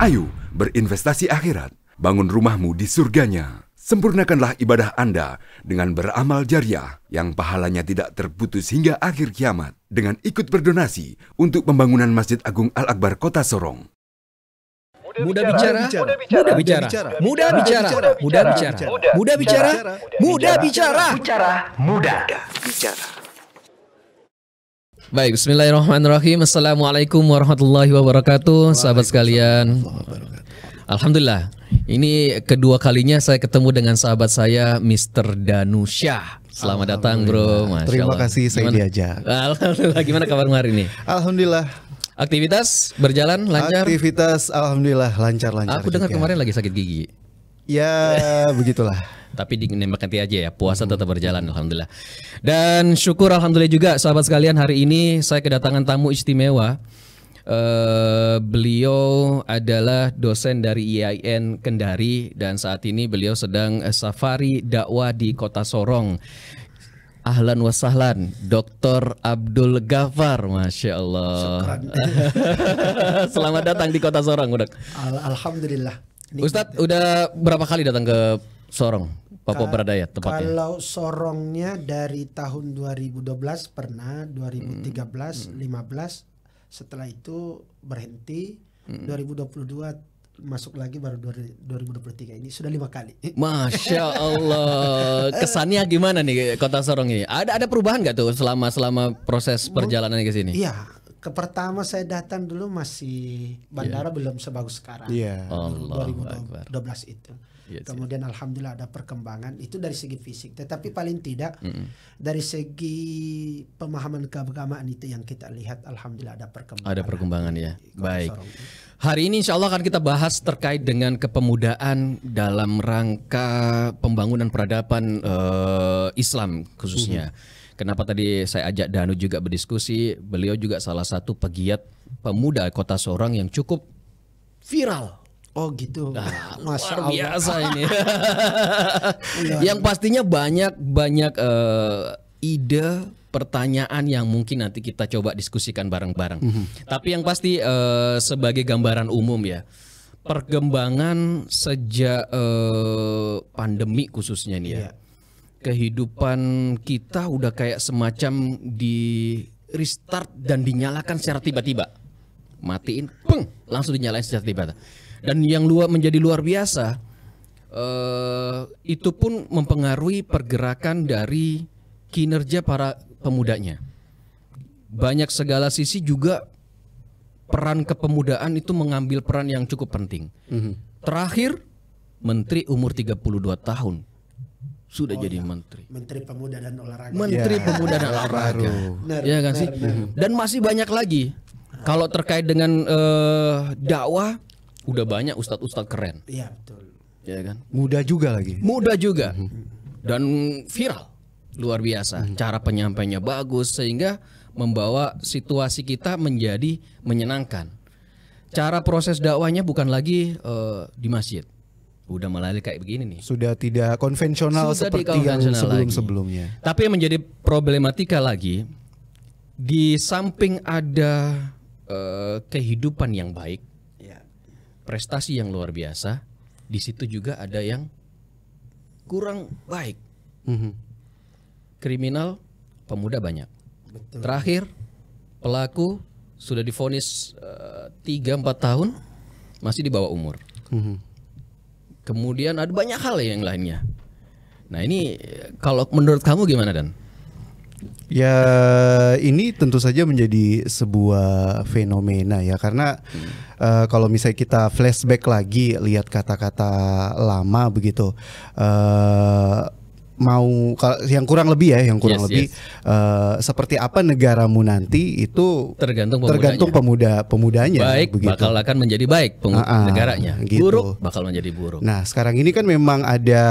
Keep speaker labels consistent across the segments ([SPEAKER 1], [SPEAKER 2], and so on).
[SPEAKER 1] Ayo berinvestasi akhirat, bangun rumahmu di surganya. Sempurnakanlah ibadah Anda dengan beramal jariah yang pahalanya tidak terputus hingga akhir kiamat dengan ikut berdonasi untuk pembangunan Masjid Agung Al-Akbar Kota Sorong.
[SPEAKER 2] Mudah bicara, mudah bicara, mudah bicara, mudah bicara, mudah bicara, mudah bicara, mudah bicara. Baik, bismillahirrahmanirrahim. Assalamualaikum warahmatullahi wabarakatuh, sahabat sekalian. Alhamdulillah, ini kedua kalinya saya ketemu dengan sahabat saya, Mr. Danusyah. Selamat datang, bro. Masya
[SPEAKER 3] Terima
[SPEAKER 2] Allah.
[SPEAKER 3] kasih saya diajak.
[SPEAKER 2] Alhamdulillah, gimana kabarmu hari ini?
[SPEAKER 3] Alhamdulillah.
[SPEAKER 2] Aktivitas berjalan lancar?
[SPEAKER 3] Aktivitas alhamdulillah lancar-lancar.
[SPEAKER 2] Aku dengar
[SPEAKER 3] juga.
[SPEAKER 2] kemarin lagi sakit gigi.
[SPEAKER 3] Ya begitulah.
[SPEAKER 2] Tapi dinembak nanti aja ya, puasa tetap berjalan alhamdulillah. Dan syukur alhamdulillah juga sahabat sekalian, hari ini saya kedatangan tamu istimewa. Beliau adalah dosen dari IAIN Kendari dan saat ini beliau sedang safari dakwah di Kota Sorong. Ahlan wa sahlan, Dr. Abdul Ghaffar, Masya Allah. Selamat datang di Kota Sorong, Udak.
[SPEAKER 4] Alhamdulillah.
[SPEAKER 2] Ustadz udah berapa kali datang ke Sorong, Papua Barat tepatnya?
[SPEAKER 4] Kalau Sorongnya dari tahun 2012 pernah, 2013, 15, setelah itu berhenti, 2022 masuk lagi baru 2023 ini sudah 5 kali.
[SPEAKER 2] Masya Allah, kesannya gimana nih Kota Sorong ini? Ada perubahan nggak tuh selama proses perjalanan ke sini?
[SPEAKER 4] Iya, pertama saya datang dulu masih bandara belum sebagus sekarang.
[SPEAKER 3] Iya.
[SPEAKER 4] 2012 itu.
[SPEAKER 2] Yes,
[SPEAKER 4] Kemudian alhamdulillah ada perkembangan itu dari segi fisik, tetapi paling tidak dari segi pemahaman keagamaan itu yang kita lihat alhamdulillah ada perkembangan.
[SPEAKER 2] Ada perkembangan ya.
[SPEAKER 4] Di Kota
[SPEAKER 2] Baik.
[SPEAKER 4] Sorong.
[SPEAKER 2] Hari ini insya Allah akan kita bahas terkait dengan kepemudaan dalam rangka pembangunan peradaban Islam khususnya. Kenapa tadi saya ajak Danu juga berdiskusi? Beliau juga salah satu pegiat pemuda Kota Sorong yang cukup viral.
[SPEAKER 4] Oh gitu.
[SPEAKER 2] Luar biasa ini. Yang pastinya banyak ide, pertanyaan yang mungkin nanti kita coba diskusikan bareng-bareng. Tapi yang pasti sebagai gambaran umum ya, perkembangan sejak pandemi khususnya nih ya. Kehidupan kita udah kayak semacam di restart dan dinyalakan secara tiba-tiba. Matiin, peng, langsung dinyalain secara tiba-tiba. Dan yang menjadi luar biasa, itu pun mempengaruhi pergerakan dari kinerja para pemudanya. Banyak segala sisi juga peran kepemudaan itu mengambil peran yang cukup penting. Terakhir, Menteri umur 32 tahun sudah jadi menteri.
[SPEAKER 4] Menteri Pemuda dan Olahraga.
[SPEAKER 2] Menteri Pemuda dan Olahraga. Ya kan sih? Dan masih banyak lagi. Kalau terkait dengan dakwah, udah banyak ustadz-ustadz keren.
[SPEAKER 4] Iya betul.
[SPEAKER 2] Ya kan?
[SPEAKER 3] Muda juga lagi.
[SPEAKER 2] Muda juga. Dan viral. Luar biasa. Cara penyampainya bagus sehingga membawa situasi kita menjadi menyenangkan. Cara proses dakwahnya bukan lagi di masjid. Udah melalui kayak begini nih.
[SPEAKER 3] Sudah tidak konvensional
[SPEAKER 2] Sudah
[SPEAKER 3] seperti yang
[SPEAKER 2] konvensional
[SPEAKER 3] sebelum-sebelumnya.
[SPEAKER 2] Tapi yang menjadi problematika lagi, di samping ada kehidupan yang baik, prestasi yang luar biasa, di situ juga ada yang kurang baik. Kriminal, pemuda banyak.
[SPEAKER 4] Betul.
[SPEAKER 2] Terakhir, pelaku sudah divonis 3-4 tahun, masih di bawah umur. Kemudian ada banyak hal yang lainnya. Nah ini kalau menurut kamu gimana, Dan?
[SPEAKER 3] Ya ini tentu saja menjadi sebuah fenomena ya, karena kalau misalnya kita flashback lagi lihat kata-kata lama begitu, yang kurang lebih seperti apa negaramu nanti itu
[SPEAKER 2] tergantung
[SPEAKER 3] pemudanya.
[SPEAKER 2] Baik begitu. Bakal akan menjadi baik negaranya.
[SPEAKER 3] Gitu.
[SPEAKER 2] Buruk bakal menjadi buruk.
[SPEAKER 3] Nah sekarang ini kan memang ada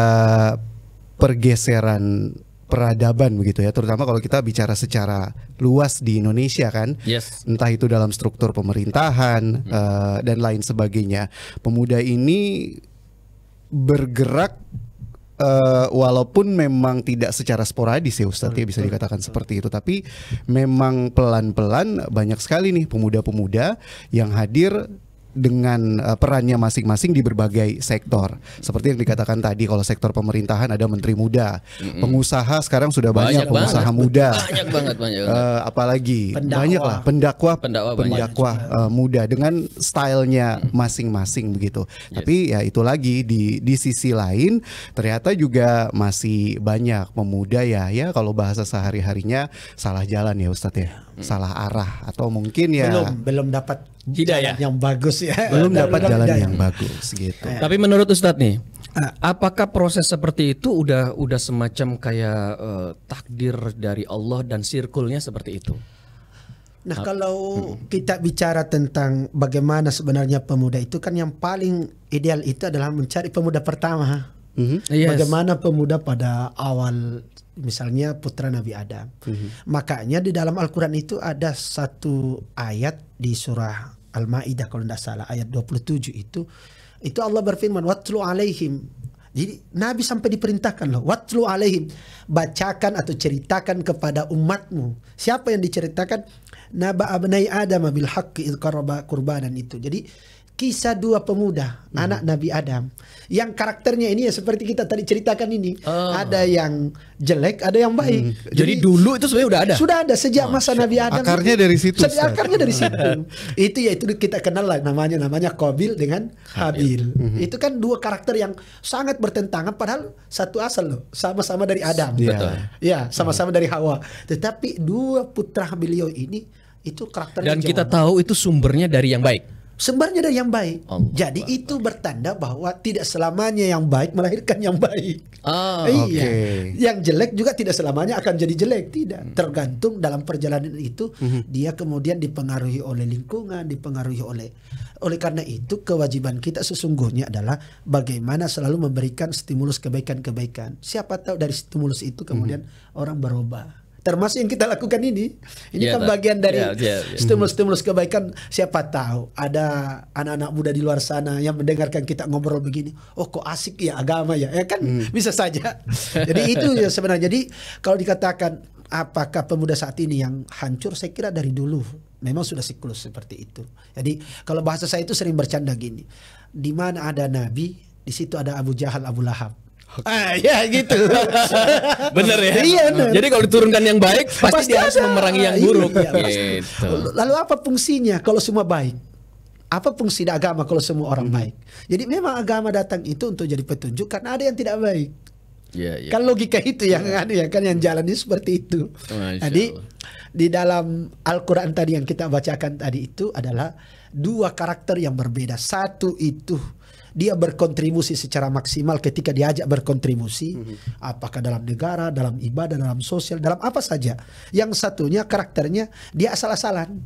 [SPEAKER 3] pergeseran peradaban begitu ya, terutama kalau kita bicara secara luas di Indonesia kan, entah itu dalam struktur pemerintahan dan lain sebagainya. Pemuda ini bergerak walaupun memang tidak secara sporadis ya Ustadz ya, bisa dikatakan seperti itu, tapi memang pelan-pelan banyak sekali nih pemuda-pemuda yang hadir dengan perannya masing-masing di berbagai sektor. Seperti yang dikatakan tadi, kalau sektor pemerintahan ada menteri muda, pengusaha sekarang sudah banyak pengusaha muda, banyak banget. Apalagi pendakwah muda dengan stylenya masing-masing begitu. Tapi ya itu lagi di sisi lain ternyata juga masih banyak pemuda ya kalau bahasa sehari-harinya salah jalan ya Ustadz ya, salah arah atau mungkin ya
[SPEAKER 4] belum dapat
[SPEAKER 2] hidayah
[SPEAKER 4] yang bagus ya.
[SPEAKER 3] Belum dapat jalan yang bagus gitu.
[SPEAKER 2] Tapi menurut Ustadz nih, apakah proses seperti itu udah semacam kayak takdir dari Allah dan sirkulnya seperti itu?
[SPEAKER 4] Nah, kalau kita bicara tentang bagaimana sebenarnya pemuda itu, kan yang paling ideal itu adalah mencari pemuda pertama. Bagaimana pemuda pada awal, misalnya putra Nabi Adam. Makanya di dalam Al-Quran itu ada satu ayat di surah Al-Ma'idah kalau tidak salah, ayat 27 itu Allah berfirman, watlu alaihim. Jadi Nabi sampai diperintahkan loh, watlu alaihim, bacakan atau ceritakan kepada umatmu. Siapa yang diceritakan? Naba abnai Adam bil haqqi idh qaraba qurbanan itu. Jadi kisah dua pemuda anak Nabi Adam yang karakternya ini ya seperti kita tadi ceritakan ini. Ada yang jelek, ada yang baik.
[SPEAKER 2] Jadi dulu itu sebenarnya udah ada.
[SPEAKER 4] Sudah ada sejak masa Nabi Adam.
[SPEAKER 3] Akarnya dari situ.
[SPEAKER 4] Akarnya dari situ. Itu kita kenal lah namanya Qabil dengan Habil. Itu kan dua karakter yang sangat bertentangan padahal satu asal loh, sama-sama dari Adam.
[SPEAKER 2] Betul.
[SPEAKER 4] Ya, sama-sama dari Hawa. Tetapi dua putra beliau ini itu karakternya.
[SPEAKER 2] Dan kita tahu itu sumbernya dari yang baik.
[SPEAKER 4] Sumbernya dari yang baik. Jadi itu bertanda bahwa tidak selamanya yang baik melahirkan yang baik. Iya. Yang jelek juga tidak selamanya akan jadi jelek. Tidak. Tergantung dalam perjalanan itu dia kemudian dipengaruhi oleh lingkungan, dipengaruhi oleh karena itu kewajiban kita sesungguhnya adalah bagaimana selalu memberikan stimulus kebaikan-kebaikan. Siapa tahu dari stimulus itu kemudian orang berubah. Termasuk yang kita lakukan ini kan bagian dari stimulus kebaikan. Siapa tahu ada anak-anak muda di luar sana yang mendengarkan kita ngobrol begini, oh kok asik ya agama ya, kan bisa saja. Jadi itu ya sebenarnya. Jadi kalau dikatakan apakah pemuda saat ini yang hancur, saya kira dari dulu memang sudah siklus seperti itu. Jadi kalau bahasa saya itu sering bercanda gini, di mana ada Nabi, di situ ada Abu Jahal, Abu Lahab. Ya gitu.
[SPEAKER 2] Bener ya.
[SPEAKER 4] Iya, bener.
[SPEAKER 2] Jadi kalau diturunkan yang baik pasti dia harus memerangi yang buruk.
[SPEAKER 4] Gitu. Lalu apa fungsinya kalau semua baik? Apa fungsi agama kalau semua orang baik? Jadi memang agama datang itu untuk jadi petunjuk karena ada yang tidak baik. Kan logika itu yang ada ya kan, yang jalannya seperti itu. Jadi di dalam Al-Quran tadi yang kita bacakan tadi itu adalah dua karakter yang berbeda. Satu itu dia berkontribusi secara maksimal ketika diajak berkontribusi, apakah dalam negara, dalam ibadah, dalam sosial, dalam apa saja. Yang satunya karakternya dia asal-asalan.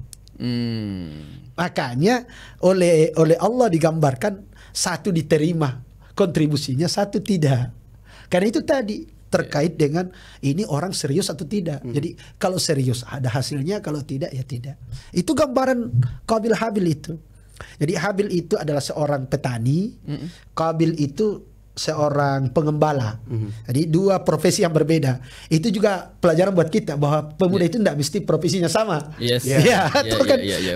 [SPEAKER 4] Makanya oleh Allah digambarkan satu diterima kontribusinya, satu tidak. Karena itu tadi terkait dengan ini orang serius atau tidak. Jadi kalau serius ada hasilnya, kalau tidak ya tidak. Itu gambaran Qabil Habil itu. Jadi Habil itu adalah seorang petani, Qabil itu seorang pengembala. Jadi dua profesi yang berbeda. Itu juga pelajaran buat kita bahwa pemuda itu tidak mesti profesinya sama.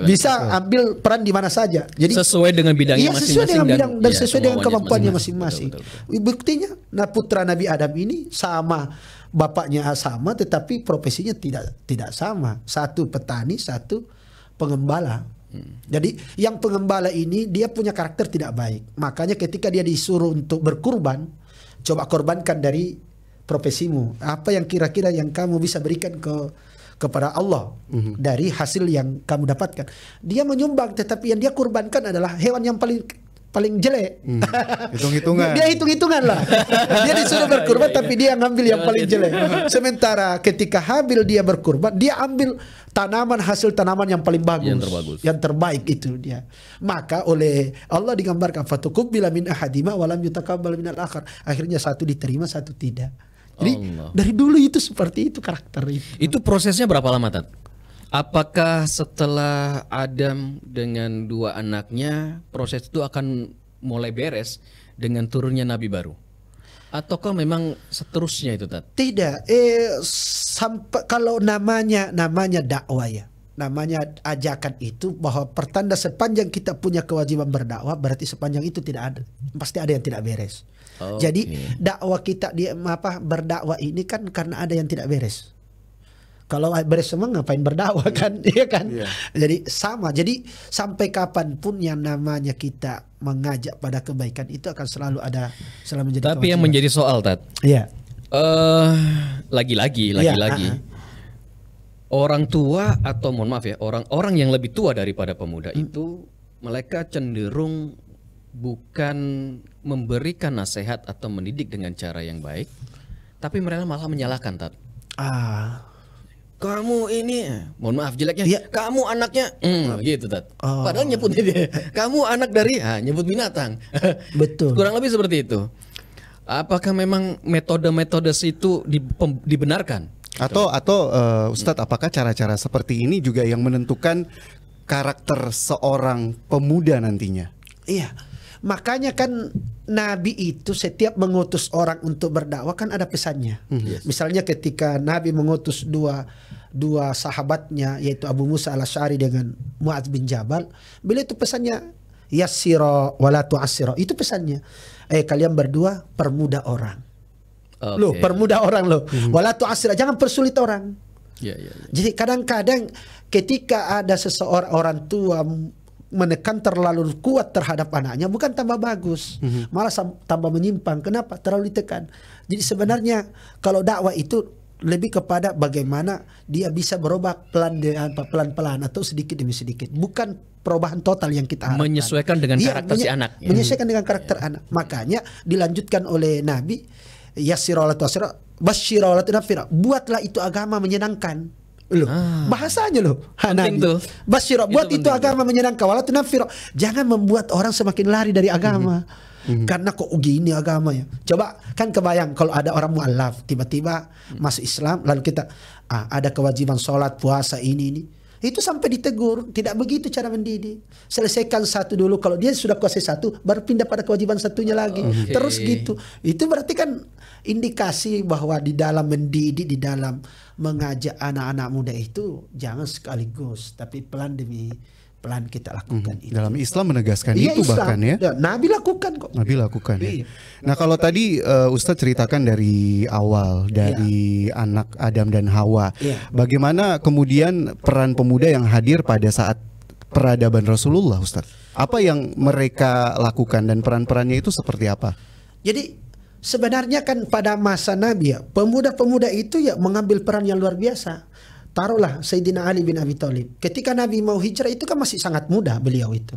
[SPEAKER 4] Bisa ambil peran di mana saja. Jadi
[SPEAKER 2] sesuai dengan bidangnya masing-masing.
[SPEAKER 4] Sesuai dengan bidang dan sesuai dengan kemampuannya masing-masing. Buktinya, putra Nabi Adam ini sama, bapaknya sama, tetapi profesinya tidak sama. Satu petani, satu pengembala. Jadi yang pengembala ini dia punya karakter tidak baik. Makanya ketika dia disuruh untuk berkurban, coba korbankan dari profesimu. Apa yang kira-kira yang kamu bisa berikan kepada Allah dari hasil yang kamu dapatkan. Dia menyumbang, tetapi yang dia kurbankan adalah hewan yang paling jelek.
[SPEAKER 3] Hitung-hitungan.
[SPEAKER 4] Dia hitung-hitungan lah. Dia disuruh berkurban tapi dia ngambil yang paling jelek. Sementara ketika Habil dia berkurban, dia ambil hasil tanaman yang paling bagus, yang terbaik itu dia. Maka oleh Allah digambarkan fatuqbila min ahadima wa lam yutaqabbal min al-akhar. Akhirnya satu diterima, satu tidak. Jadi dari dulu itu seperti itu karakter itu.
[SPEAKER 2] Itu prosesnya berapa lama, Tat? Apakah setelah Adam dengan dua anaknya proses itu akan mulai beres dengan turunnya nabi baru? Ataukah memang seterusnya itu, Tat?
[SPEAKER 4] Tidak. Sampai kalau namanya dakwah ya. namanya ajakan itu bahwa pertanda sepanjang kita punya kewajiban berdakwah berarti sepanjang itu tidak ada, pasti ada yang tidak beres. Jadi dakwah kita berdakwah ini kan karena ada yang tidak beres. Kalau beres semua ngapain berdakwah kan, iya kan? Jadi sama. Jadi sampai kapanpun yang namanya kita mengajak pada kebaikan itu akan selalu ada, selalu menjadi.
[SPEAKER 2] Tapi yang menjadi soal, Tat.
[SPEAKER 4] Iya.
[SPEAKER 2] Lagi-lagi. Orang tua atau mohon maaf ya, orang-orang yang lebih tua daripada pemuda itu mereka cenderung bukan memberikan nasihat atau mendidik dengan cara yang baik, tapi mereka malah menyalahkan, Tat. Kamu ini, mohon maaf jeleknya, kamu anaknya, gitu, Tat. Padahal nyebutnya dia, kamu anak dari, nyebut binatang.
[SPEAKER 4] Betul.
[SPEAKER 2] Kurang lebih seperti itu. Apakah memang metode-metode itu dibenarkan?
[SPEAKER 3] Atau Ustadz, apakah cara-cara seperti ini juga yang menentukan karakter seorang pemuda nantinya?
[SPEAKER 4] Iya. Makanya kan Nabi itu setiap mengutus orang untuk berdakwah kan ada pesannya. Misalnya ketika Nabi mengutus dua sahabatnya yaitu Abu Musa al-Asy'ari dengan Mu'adz bin Jabal, beliau itu pesannya yassira wala tu'assira. Itu pesannya. Kalian berdua permudah orang. Loh, permudah orang loh. Wala tu'assira, jangan persulit orang. Jadi kadang-kadang ketika ada seseorang orang tua menekan terlalu kuat terhadap anaknya, bukan tambah bagus, malah tambah menyimpang. Kenapa? Terlalu ditekan. Jadi sebenarnya kalau dakwah itu lebih kepada bagaimana dia bisa berubah pelan-pelan atau sedikit demi sedikit, bukan perubahan total yang kita harapkan.
[SPEAKER 2] Menyesuaikan dengan karakter si anak.
[SPEAKER 4] Menyesuaikan dengan karakter anak. Makanya dilanjutkan oleh Nabi, yassira wala tu'assira, basyira wala tunafira. Buatlah itu agama menyenangkan. Loh, bahasanya loh. Basyira, buat itu agama menyenangkan, wala tunafira. Jangan membuat orang semakin lari dari agama. Karena kok gini agamanya. Coba kan kebayang kalau ada orang mu'alaf tiba-tiba masuk Islam, lalu kita ada kewajiban sholat, puasa, ini. Itu sampai ditegur. Tidak begitu cara mendidik. Selesaikan satu dulu. Kalau dia sudah kuasai satu, baru pindah pada kewajiban satunya lagi. Terus gitu. Itu berarti kan indikasi bahwa di dalam mendidik, di dalam mengajak anak-anak muda itu jangan sekaligus, tapi pelan demi pelan kita lakukan itu.
[SPEAKER 3] Dalam Islam menegaskan itu Islam, bahkan ya.
[SPEAKER 4] Nabi lakukan kok.
[SPEAKER 3] Nabi lakukan ya. Nah kalau tadi Ustadz ceritakan dari awal, dari anak Adam dan Hawa, bagaimana kemudian peran pemuda yang hadir pada saat peradaban Rasulullah, Ustadz? Apa yang mereka lakukan dan peran-perannya itu seperti apa?
[SPEAKER 4] Jadi sebenarnya kan pada masa Nabi ya, pemuda-pemuda itu ya mengambil peran yang luar biasa. Taruhlah Sayyidina Ali bin Abi Thalib. Ketika Nabi mau hijrah itu kan masih sangat muda beliau itu.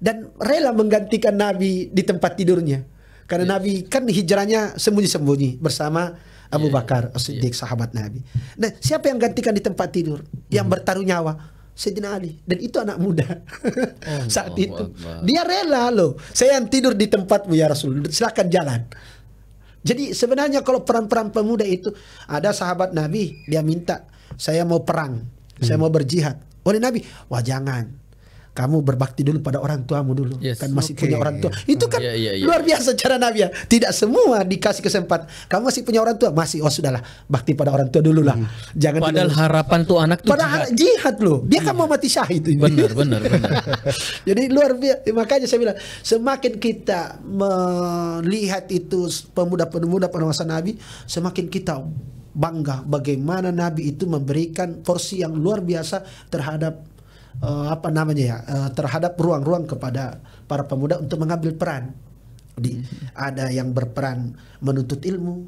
[SPEAKER 4] Dan rela menggantikan Nabi di tempat tidurnya. Karena Nabi kan hijrahnya sembunyi-sembunyi bersama Abu Bakar As-Siddiq, sahabat Nabi. Nah, siapa yang gantikan di tempat tidur? Yang bertaruh nyawa? Sayyidina Ali. Dan itu anak muda. Saat itu. Dia rela loh. Saya yang tidur di tempatmu ya Rasul. Silakan jalan. Jadi sebenarnya kalau peran-peran pemuda itu, ada sahabat Nabi, dia minta, saya mau perang, saya mau berjihad. Oleh Nabi, wah jangan, kamu berbakti dulu pada orang tuamu dulu, kan masih punya orang tua. Itu kan luar biasa cara Nabi ya. Tidak semua dikasih kesempatan. Kamu masih punya orang tua, masih, oh sudahlah, bakti pada orang tua dulu lah. Jangan.
[SPEAKER 2] Padahal harapan tuh anak tuh
[SPEAKER 4] jihad loh. Dia kan mau mati syahid.
[SPEAKER 2] Benar.
[SPEAKER 4] Jadi luar biasa. Makanya saya bilang, semakin kita melihat itu pemuda-pemuda pada masa Nabi, semakin kita bangga bagaimana Nabi itu memberikan porsi yang luar biasa terhadap terhadap ruang-ruang kepada para pemuda untuk mengambil peran. Ada yang berperan menuntut ilmu,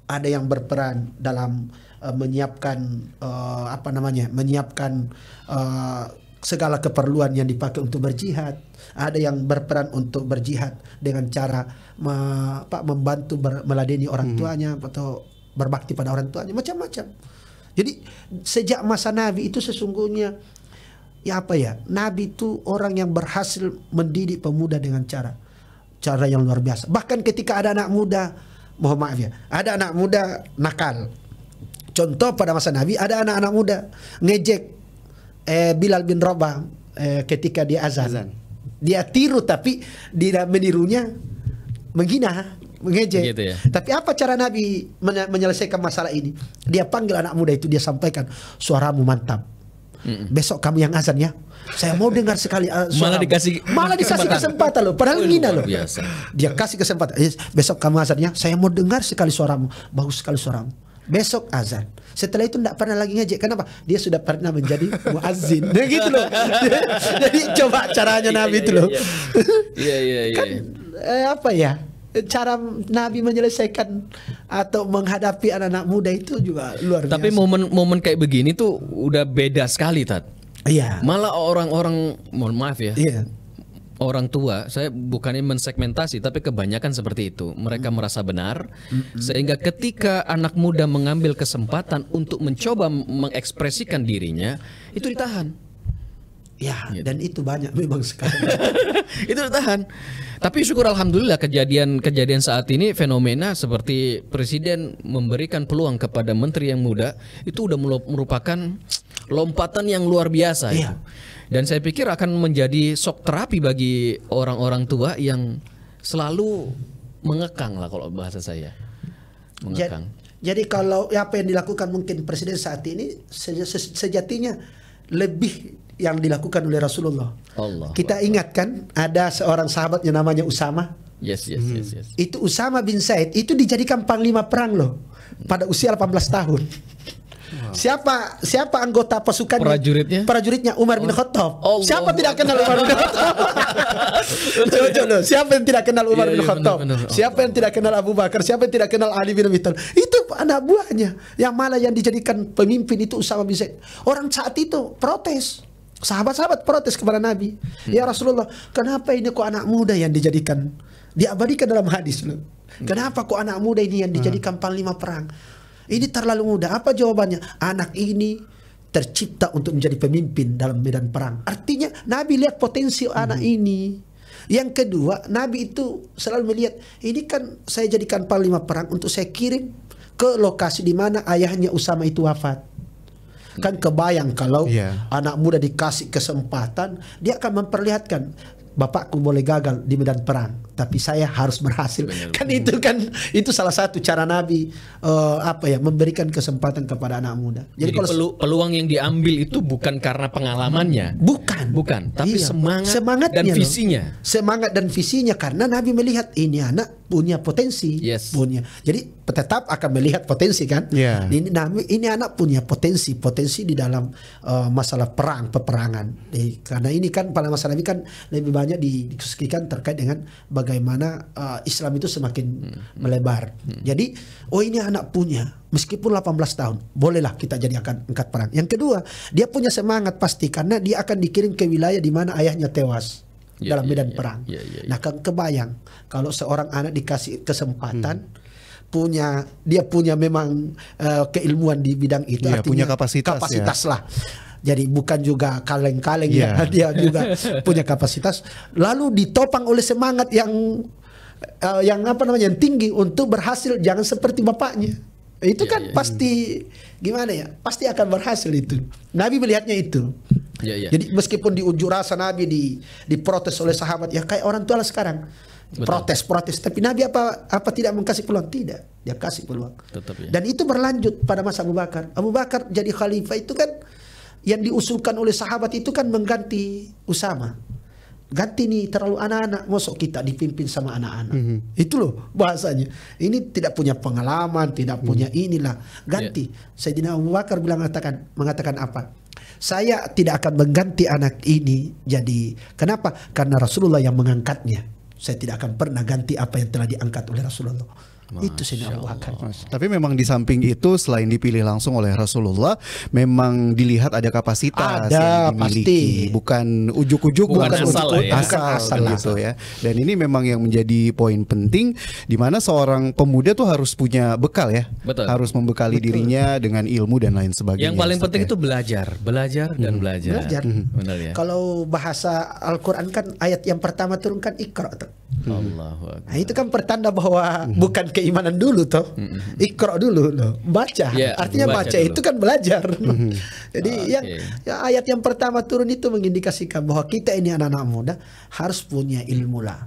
[SPEAKER 4] ada yang berperan dalam menyiapkan segala keperluan yang dipakai untuk berjihad. Ada yang berperan untuk berjihad dengan cara membantu meladeni orang tuanya atau berbakti pada orang tuanya, macam-macam. Jadi sejak masa Nabi itu sesungguhnya Nabi itu orang yang berhasil mendidik pemuda dengan cara yang luar biasa. Bahkan ketika ada anak muda, mohon maaf ya, ada anak muda nakal. Contoh pada masa Nabi ada anak-anak muda ngejek Bilal bin Rabah ketika dia azan. Dia tiru tapi dia menirunya menghina, mengejek.
[SPEAKER 2] Gitu ya.
[SPEAKER 4] Tapi apa cara Nabi menyelesaikan masalah ini? Dia panggil anak muda itu, dia sampaikan, suaramu mantap. besok kamu yang azan ya. Saya mau dengar sekali
[SPEAKER 2] Malah dikasih
[SPEAKER 4] kesempatan loh. Padahal ngina loh.
[SPEAKER 2] Biasa.
[SPEAKER 4] Dia kasih kesempatan. Besok kamu azan ya. Saya mau dengar sekali suaramu. Bagus sekali suaramu. Besok azan. Setelah itu tidak pernah lagi ngejek. Kenapa? Dia sudah pernah menjadi muazzin. Nah, gitu loh. Jadi coba caranya Nabi itu loh.
[SPEAKER 2] Iya.
[SPEAKER 4] Kan apa ya? Cara Nabi menyelesaikan atau menghadapi anak-anak muda itu juga luar biasa.
[SPEAKER 2] Tapi momen kayak begini tuh udah beda sekali, Tat.
[SPEAKER 4] Iya.
[SPEAKER 2] Malah orang-orang, mohon maaf ya,
[SPEAKER 4] Iya.
[SPEAKER 2] orang tua, saya bukannya mensegmentasi, tapi kebanyakan seperti itu. Mereka merasa benar, sehingga ketika anak muda mengambil kesempatan untuk mencoba mengekspresikan dirinya, itu ditahan.
[SPEAKER 4] Ya, dan itu banyak memang sekarang.
[SPEAKER 2] Itu ditahan. Tapi syukur alhamdulillah kejadian saat ini fenomena seperti presiden memberikan peluang kepada menteri yang muda itu udah merupakan lompatan yang luar biasa.
[SPEAKER 4] Iya.
[SPEAKER 2] Itu. Dan saya pikir akan menjadi shock terapi bagi orang-orang tua yang selalu mengekang lah kalau bahasa saya. Mengekang.
[SPEAKER 4] Jadi kalau apa yang dilakukan mungkin presiden saat ini sejatinya lebih yang dilakukan oleh Rasulullah.
[SPEAKER 2] Allah.
[SPEAKER 4] Kita ingat kan ada seorang sahabat yang namanya Usama.
[SPEAKER 2] Yes.
[SPEAKER 4] Itu Usama bin Zaid itu dijadikan panglima perang loh pada usia 18 tahun. Siapa anggota pasukannya? Prajuritnya Umar bin Khattab. Siapa tidak kenal Umar bin Khattab? Coba, siapa yang tidak kenal Umar bin Khattab? Siapa yang tidak kenal Abu Bakar? Siapa yang tidak kenal Ali bin Abi Thalib? Itu anak buahnya. Yang malah yang dijadikan pemimpin itu Usama bin Zaid. Orang saat itu protes. Sahabat-sahabat protes kepada Nabi. Ya Rasulullah, kenapa ini kok anak muda yang dijadikan? Diabadikan dalam hadis loh. Kenapa kok anak muda ini yang dijadikan panglima perang? Ini terlalu muda. Apa jawabannya? Anak ini tercipta untuk menjadi pemimpin dalam medan perang. Artinya Nabi lihat potensi anak ini. Yang kedua, Nabi itu selalu melihat, ini kan saya jadikan panglima perang untuk saya kirim ke lokasi di mana ayahnya Usama itu wafat. Kan kebayang kalau anak muda dikasih kesempatan, dia akan memperlihatkan, bapakku boleh gagal di medan perang, tapi saya harus berhasil. Itu salah satu cara Nabi memberikan kesempatan kepada anak muda.
[SPEAKER 2] Jadi kalau peluang yang diambil itu bukan karena pengalamannya, bukan, tapi semangatnya dan visinya.
[SPEAKER 4] Semangat dan visinya karena Nabi melihat ini anak punya potensi, punya. Jadi tetap akan melihat potensi kan. Ini anak punya potensi di dalam masalah peperangan. Karena ini kan pada masalah ini kan lebih banyak didiskusikan terkait dengan bagaimana Islam itu semakin melebar. Jadi ini anak punya, meskipun 18 tahun, bolehlah kita jadi akan angkat perang. Yang kedua, dia punya semangat pasti karena dia akan dikirim ke wilayah di mana ayahnya tewas dalam medan perang. Nah, kan kebayang kalau seorang anak dikasih kesempatan, dia punya memang keilmuan di bidang itu, artinya
[SPEAKER 3] punya kapasitas
[SPEAKER 4] lah. Jadi bukan juga kaleng-kaleng dia juga punya kapasitas. Lalu ditopang oleh semangat yang tinggi untuk berhasil, jangan seperti bapaknya. Itu kan pasti gimana ya? Pasti akan berhasil itu. Nabi melihatnya itu. Jadi meskipun di unjuk rasa Nabi diprotes oleh sahabat, ya kayak orang tua lah sekarang. Protes, tapi Nabi apa tidak mengkasih peluang? Tidak, dia kasih peluang. Dan itu berlanjut pada masa Abu Bakar. Abu Bakar jadi khalifah itu kan yang diusulkan oleh sahabat itu kan mengganti Usama. Ganti nih, terlalu anak-anak, mosok kita dipimpin sama anak-anak. Itu loh bahasanya. Ini tidak punya pengalaman, tidak punya inilah. Ganti. Sayyidina Abu Bakar mengatakan apa? Saya tidak akan mengganti anak ini. Jadi kenapa? Karena Rasulullah yang mengangkatnya. Saya tidak akan pernah ganti apa yang telah diangkat oleh Rasulullah. Itu Sayyidina Abu Bakar.
[SPEAKER 3] Tapi memang di samping itu, selain dipilih langsung oleh Rasulullah, memang dilihat ada kapasitas yang dimiliki, bukan ujuk-ujuk, bukan asal gitu ya. Dan ini memang yang menjadi poin penting, di mana seorang pemuda tuh harus punya bekal ya. Harus membekali dirinya dengan ilmu dan lain sebagainya.
[SPEAKER 2] Yang paling penting itu belajar dan belajar.
[SPEAKER 4] Benar ya. Kalau bahasa Al-Qur'an kan ayat yang pertama turun kan Iqra.
[SPEAKER 2] Allahu Akbar.
[SPEAKER 4] Nah, itu kan pertanda bahwa bukan keimanan dulu toh. Iqra dulu loh, baca. Artinya baca dulu. Itu kan belajar. Jadi yang ayat yang pertama turun itu mengindikasikan bahwa kita ini anak-anak muda harus punya ilmu lah.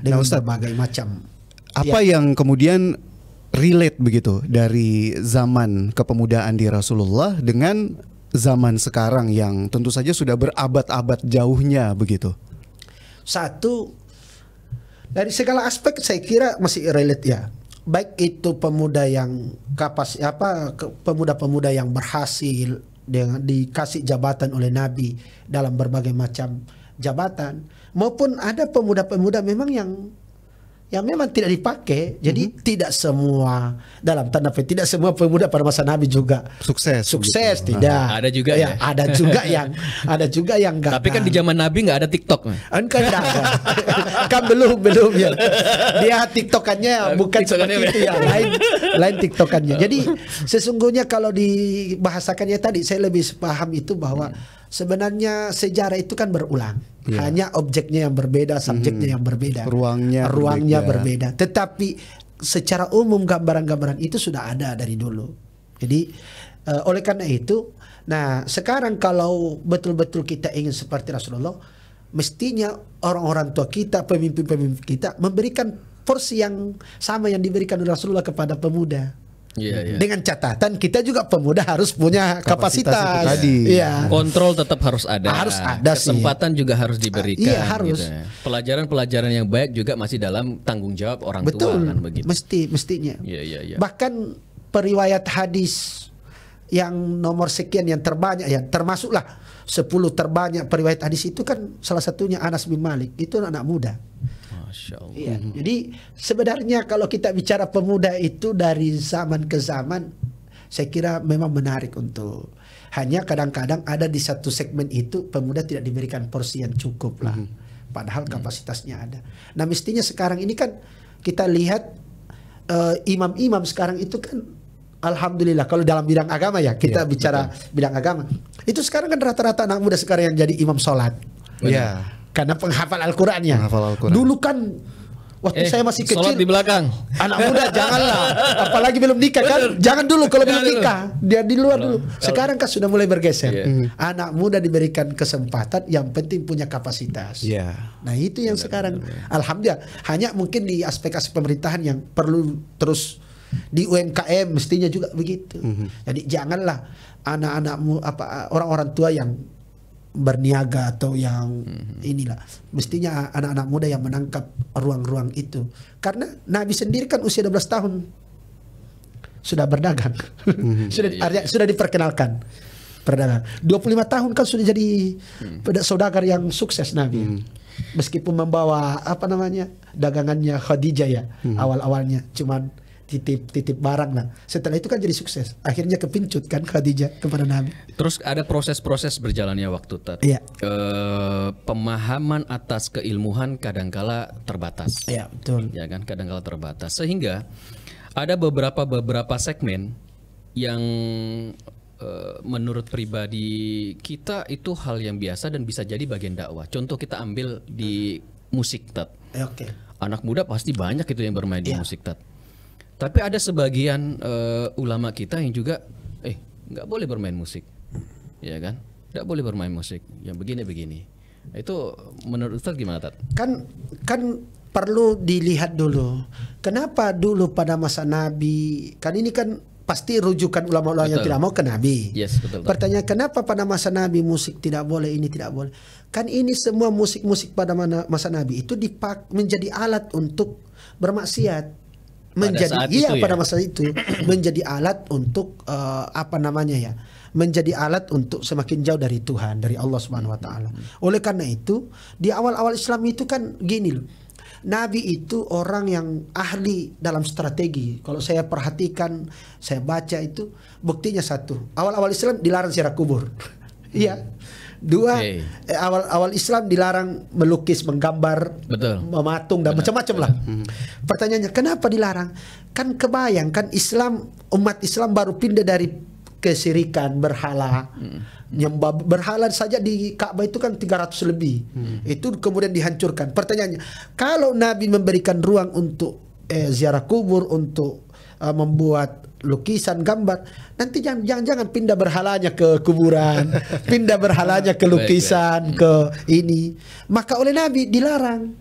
[SPEAKER 4] Dengan berbagai macam.
[SPEAKER 3] Apa yang kemudian relate begitu dari zaman kepemudaan di Rasulullah dengan zaman sekarang yang tentu saja sudah berabad-abad jauhnya begitu?
[SPEAKER 4] Satu, dari segala aspek saya kira masih relate ya. Baik itu pemuda yang pemuda-pemuda yang berhasil dengan dikasih jabatan oleh Nabi dalam berbagai macam jabatan, maupun ada pemuda-pemuda memang yang memang tidak dipakai. Jadi tidak semua, dalam tanda petik, tidak semua pemuda pada masa Nabi juga sukses gitu. Tidak.
[SPEAKER 2] Ada juga ya.
[SPEAKER 4] Ada juga yang enggak.
[SPEAKER 2] Tapi kan di zaman Nabi nggak ada TikTok.
[SPEAKER 4] Kan ada. Kan belum ya. Dia TikTokannya bukan seperti itu ya, lain TikTokannya. Jadi sesungguhnya kalau dibahasakannya tadi, saya lebih paham itu bahwa sebenarnya sejarah itu kan berulang. Hanya objeknya yang berbeda, subjeknya yang berbeda, ruangnya berbeda. Tetapi secara umum gambaran-gambaran itu sudah ada dari dulu. Jadi oleh karena itu, nah sekarang kalau betul-betul kita ingin seperti Rasulullah, mestinya orang-orang tua kita, pemimpin-pemimpin kita memberikan porsi yang sama yang diberikan oleh Rasulullah kepada pemuda. Dengan catatan kita juga pemuda harus punya kapasitas
[SPEAKER 3] tadi.
[SPEAKER 2] Kontrol tetap harus ada. Kesempatan juga harus diberikan.
[SPEAKER 4] Harus.
[SPEAKER 2] Gitu. Pelajaran-pelajaran yang baik juga masih dalam tanggung jawab orang tua kan begitu.
[SPEAKER 4] Mestinya. Bahkan periwayat hadis yang nomor sekian yang terbanyak, yang termasuklah 10 terbanyak periwayat hadis itu kan salah satunya Anas bin Malik, itu anak muda.
[SPEAKER 2] Masya Allah.
[SPEAKER 4] Jadi sebenarnya kalau kita bicara pemuda itu dari zaman ke zaman, saya kira memang menarik untuk, hanya kadang-kadang ada di satu segmen itu pemuda tidak diberikan porsi yang cukup lah, padahal kapasitasnya ada. Nah mestinya sekarang ini kan kita lihat imam-imam sekarang itu kan, alhamdulillah kalau dalam bidang agama ya, kita bicara bidang agama, itu sekarang kan rata-rata anak muda sekarang yang jadi imam sholat. Karena penghafal Al-Qurannya. Dulu kan waktu saya masih kecil,
[SPEAKER 2] sholat di belakang.
[SPEAKER 4] Anak muda janganlah, apalagi belum nikah kan, jangan dulu kalau belum nikah, dia di luar dulu. Sekarang kan sudah mulai bergeser. Anak muda diberikan kesempatan, yang penting punya kapasitas. Nah itu yang sekarang, alhamdulillah. Hanya mungkin di aspek-aspek pemerintahan yang perlu terus, di UMKM mestinya juga begitu. Jadi janganlah anak-anakmu orang-orang tua yang berniaga atau yang inilah, mestinya anak-anak muda yang menangkap ruang-ruang itu. Karena Nabi sendiri kan usia 12 tahun sudah berdagang. Sudah diperkenalkan perdagangan. 25 tahun kan sudah jadi saudagar yang sukses Nabi. Meskipun membawa dagangannya Khadijah ya, awal-awalnya cuman titip barang lah. Setelah itu kan jadi sukses. Akhirnya kepincut kan Khadijah kepada Nabi.
[SPEAKER 2] Terus ada proses-proses berjalannya waktu pemahaman atas keilmuan kadangkala terbatas.
[SPEAKER 4] Betul.
[SPEAKER 2] Ya kan, kadangkala terbatas. Sehingga ada beberapa segmen yang menurut pribadi kita itu hal yang biasa dan bisa jadi bagian dakwah. Contoh kita ambil di musik, Tat. Anak muda pasti banyak itu yang bermain di musik, Tat. Tapi ada sebagian ulama kita yang juga nggak boleh bermain musik, ya kan? Nggak boleh bermain musik, yang begini. Itu menurut Ustaz gimana, Tat?
[SPEAKER 4] Kan perlu dilihat dulu. Kenapa dulu pada masa Nabi? Kan ini kan pasti rujukan ulama-ulama yang tidak mau ke Nabi.
[SPEAKER 2] Betul.
[SPEAKER 4] Pertanyaan, kenapa pada masa Nabi musik tidak boleh, ini tidak boleh? Kan ini semua musik-musik pada masa Nabi itu menjadi alat untuk bermaksiat. Pada masa itu menjadi alat untuk menjadi alat untuk semakin jauh dari Tuhan, dari Allah Subhanahu wa taala. Oleh karena itu, di awal-awal Islam itu kan gini loh. Nabi itu orang yang ahli dalam strategi. Kalau saya perhatikan, saya baca itu, buktinya satu, awal-awal Islam dilarang ziarah kubur. Iya. Dua, awal Islam dilarang melukis, menggambar, mematung dan macam-macam lah. Pertanyaannya, kenapa dilarang? Kan kebayang kan umat Islam baru pindah dari kesirikan berhala. Berhala saja di Ka'bah itu kan 300 lebih. Itu kemudian dihancurkan. Pertanyaannya, kalau Nabi memberikan ruang untuk ziarah kubur, untuk membuat lukisan, gambar, nanti jangan pindah berhalanya ke kuburan, pindah berhalanya ke lukisan, ke ini. Maka oleh Nabi dilarang.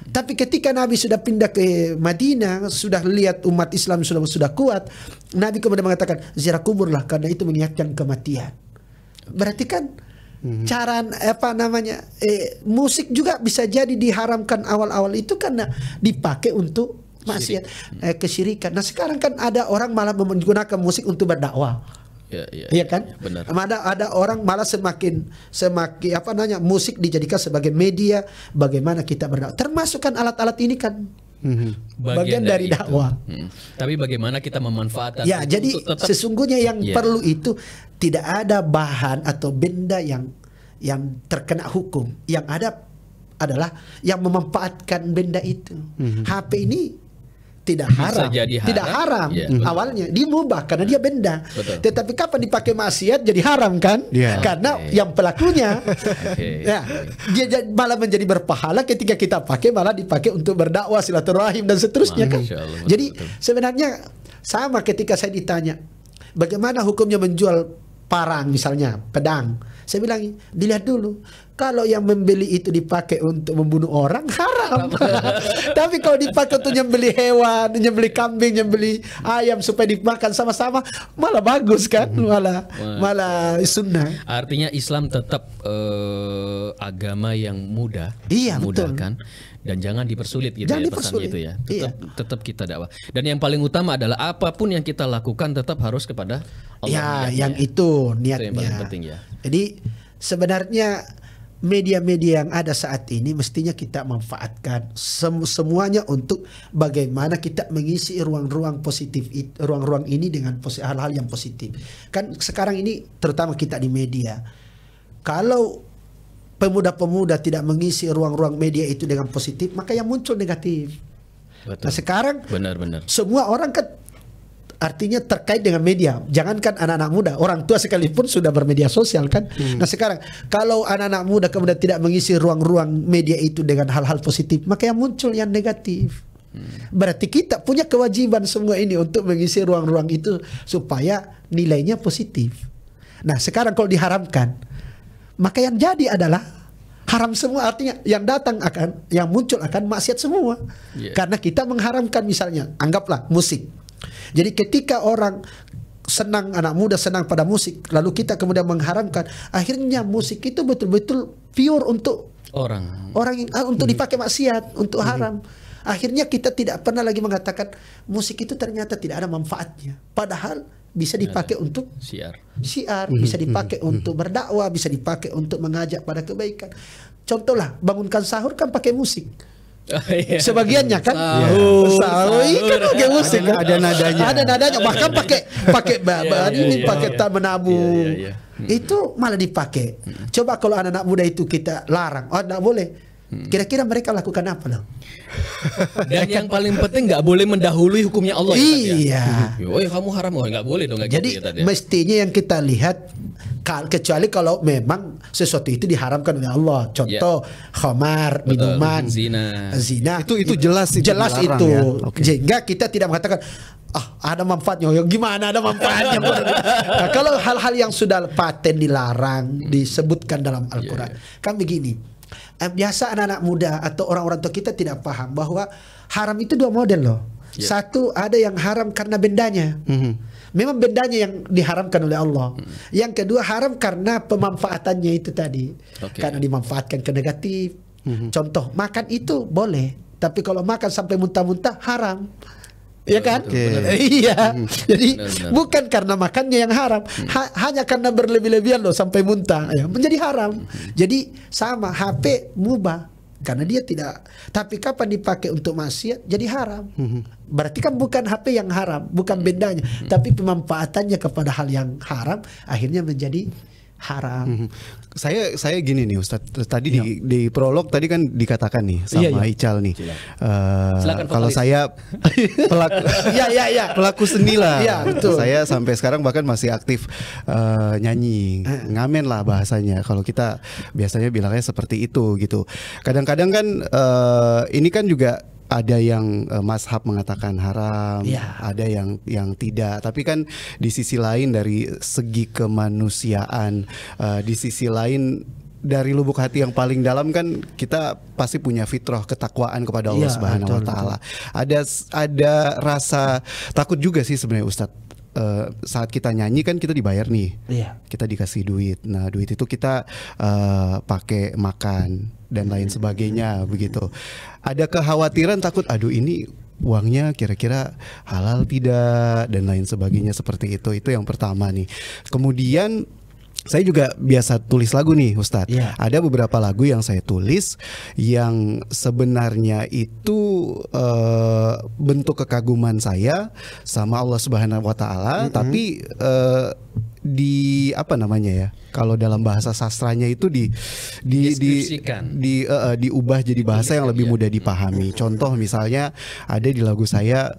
[SPEAKER 4] Tapi ketika Nabi sudah pindah ke Madinah, sudah lihat umat Islam sudah kuat, Nabi kemudian mengatakan ziarah kuburlah, karena itu mengingatkan kematian. Berarti kan cara musik juga bisa jadi diharamkan awal-awal itu karena dipakai untuk maksiat, kesyirikan. Nah sekarang kan ada orang malah menggunakan musik untuk berdakwah. Iya kan?
[SPEAKER 2] Benar.
[SPEAKER 4] Ada orang malah semakin musik dijadikan sebagai media bagaimana kita berdakwah. Termasuk kan alat-alat ini kan bagian dari dakwah.
[SPEAKER 2] Tapi bagaimana kita memanfaatkan?
[SPEAKER 4] Ya, jadi sesungguhnya yang perlu itu tidak ada bahan atau benda yang terkena hukum. Yang ada adalah yang memanfaatkan benda itu. HP ini tidak haram, tidak haram awalnya dimubah karena dia benda. Betul. Tetapi kapan dipakai maksiat jadi haram kan? Karena yang pelakunya dia malah menjadi berpahala ketika kita pakai, malah dipakai untuk berdakwah, silaturahim dan seterusnya kan. Jadi sebenarnya sama ketika saya ditanya bagaimana hukumnya menjual parang misalnya pedang, saya bilang dilihat dulu. Kalau yang membeli itu dipakai untuk membunuh orang haram. Tapi kalau dipakai untuk nyembeli hewan, nyembeli kambing, nyembeli ayam supaya dimakan sama-sama, malah bagus kan? Malah sunnah.
[SPEAKER 2] Artinya Islam tetap agama yang mudah,
[SPEAKER 4] memudahkan.
[SPEAKER 2] Dan jangan dipersulit gitu, jangan pesannya itu ya. Tetap kita dakwah. Dan yang paling utama adalah apapun yang kita lakukan tetap harus kepada Allah.
[SPEAKER 4] Itu niatnya.
[SPEAKER 2] Itu yang paling penting ya.
[SPEAKER 4] Jadi sebenarnya media-media yang ada saat ini mestinya kita manfaatkan semuanya untuk bagaimana kita mengisi ruang-ruang positif, ruang-ruang ini dengan hal-hal yang positif. Kan sekarang ini terutama kita di media, kalau pemuda-pemuda tidak mengisi ruang-ruang media itu dengan positif, maka yang muncul negatif. Betul. Nah sekarang benar-benar semua orang kan artinya terkait dengan media. Jangankan anak-anak muda, orang tua sekalipun sudah bermedia sosial kan. Nah sekarang kalau anak-anak muda kemudian tidak mengisi ruang-ruang media itu dengan hal-hal positif, maka yang muncul yang negatif. Berarti kita punya kewajiban semua ini untuk mengisi ruang-ruang itu supaya nilainya positif. Nah sekarang kalau diharamkan, maka yang jadi adalah haram semua, artinya yang datang yang muncul akan maksiat semua. Karena kita mengharamkan misalnya, anggaplah musik. Jadi ketika orang senang, anak muda senang pada musik, lalu kita kemudian mengharamkan, akhirnya musik itu betul-betul pure untuk orang yang untuk dipakai maksiat, untuk haram. Akhirnya kita tidak pernah lagi mengatakan musik itu ternyata tidak ada manfaatnya. Padahal bisa dipakai untuk syiar, bisa dipakai untuk berdakwah, bisa dipakai untuk mengajak pada kebaikan. Contohlah bangunkan sahur kan pakai musik. Sebagiannya kan sahur kan pakai musik, ada nadanya, bahkan pakai baban ini, pakai tak menabung. Itu malah dipakai. Coba kalau anak-anak muda itu kita larang, tidak boleh. Kira-kira mereka lakukan apa dong?
[SPEAKER 2] Dan yang paling penting nggak boleh mendahului hukumnya Allah. Kamu haram, nggak boleh dong.
[SPEAKER 4] Jadi mestinya yang kita lihat, kecuali kalau memang sesuatu itu diharamkan oleh Allah. Contoh khamar, minuman, zina.
[SPEAKER 3] Itu jelas itu.
[SPEAKER 4] Sehingga kita tidak mengatakan ada manfaatnya. Gimana ada manfaatnya? Nah, kalau hal-hal yang sudah paten dilarang disebutkan dalam Al-Quran, kan begini. Biasa anak-anak muda atau orang-orang tua kita tidak paham bahwa haram itu dua model loh. Satu, ada yang haram karena bendanya. Memang bendanya yang diharamkan oleh Allah. Yang kedua, haram karena pemanfaatannya itu tadi. Karena dimanfaatkan ke negatif. Contoh, makan itu boleh, tapi kalau makan sampai muntah-muntah haram. Iya kan? Iya. Jadi bukan karena makannya yang haram, hanya karena berlebih-lebihan loh sampai muntah ya, menjadi haram. Jadi sama, HP mubah karena dia tidak, tapi kapan dipakai untuk maksiat jadi haram. Berarti kan bukan HP yang haram, bukan bendanya, tapi pemanfaatannya kepada hal yang haram akhirnya menjadi haram.
[SPEAKER 3] Saya gini nih Ustadz, tadi di prolog tadi kan dikatakan nih sama Ical nih, kalau saya pelaku seni lah, saya sampai sekarang bahkan masih aktif nyanyi, ngamen lah bahasanya. Kalau kita biasanya bilangnya seperti itu gitu. Kadang-kadang kan ini kan juga ada yang mazhab mengatakan haram, ada yang tidak. Tapi kan di sisi lain dari segi kemanusiaan, di sisi lain dari lubuk hati yang paling dalam kan kita pasti punya fitrah ketakwaan kepada Allah Subhanahu wa taala. Ada rasa takut juga sih sebenarnya Ustadz. saat kita nyanyi kan kita dibayar nih, kita dikasih duit. Nah duit itu kita pakai makan dan lain sebagainya begitu. Ada kekhawatiran takut, aduh ini uangnya kira-kira halal tidak dan lain sebagainya seperti itu. Itu yang pertama nih. Kemudian saya juga biasa tulis lagu nih Ustadz. Ada beberapa lagu yang saya tulis yang sebenarnya itu bentuk kekaguman saya sama Allah Subhanahu Wa Taala, tapi di apa namanya ya? Kalau dalam bahasa sastranya itu diubah jadi bahasa yang lebih mudah dipahami. Contoh misalnya ada di lagu saya.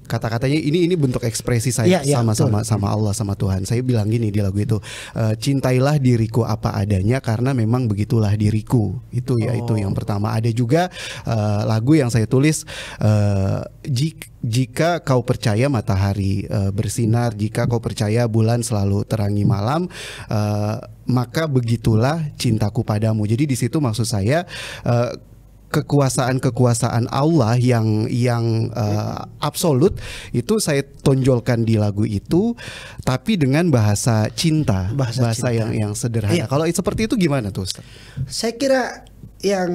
[SPEAKER 3] Kata-katanya ini bentuk ekspresi saya sama Allah, sama Tuhan. Saya bilang gini di lagu itu, cintailah diriku apa adanya karena memang begitulah diriku. Itu itu yang pertama. Ada juga lagu yang saya tulis, jika kau percaya matahari bersinar, jika kau percaya bulan selalu terangi malam, maka begitulah cintaku padamu. Jadi di situ maksud saya kekuasaan Allah yang absolut itu saya tonjolkan di lagu itu, tapi dengan bahasa cinta, bahasa yang sederhana. Kalau seperti itu gimana tuh Ustaz?
[SPEAKER 4] Saya kira yang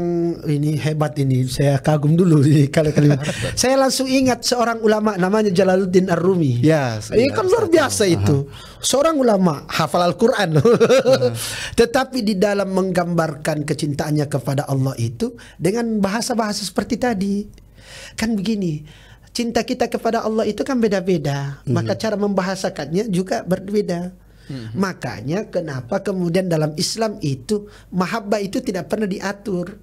[SPEAKER 4] ini hebat ini, saya kagum dulu ini kalimat. Saya langsung ingat seorang ulama namanya Jalaluddin Ar-Rumi. Kan luar biasa itu. Seorang ulama hafal Al-Qur'an. Tetapi di dalam menggambarkan kecintaannya kepada Allah itu dengan bahasa-bahasa seperti tadi. Kan begini, cinta kita kepada Allah itu kan beda-beda. Maka cara membahasakannya juga berbeda. Makanya kenapa kemudian dalam Islam itu mahabbah itu tidak pernah diatur.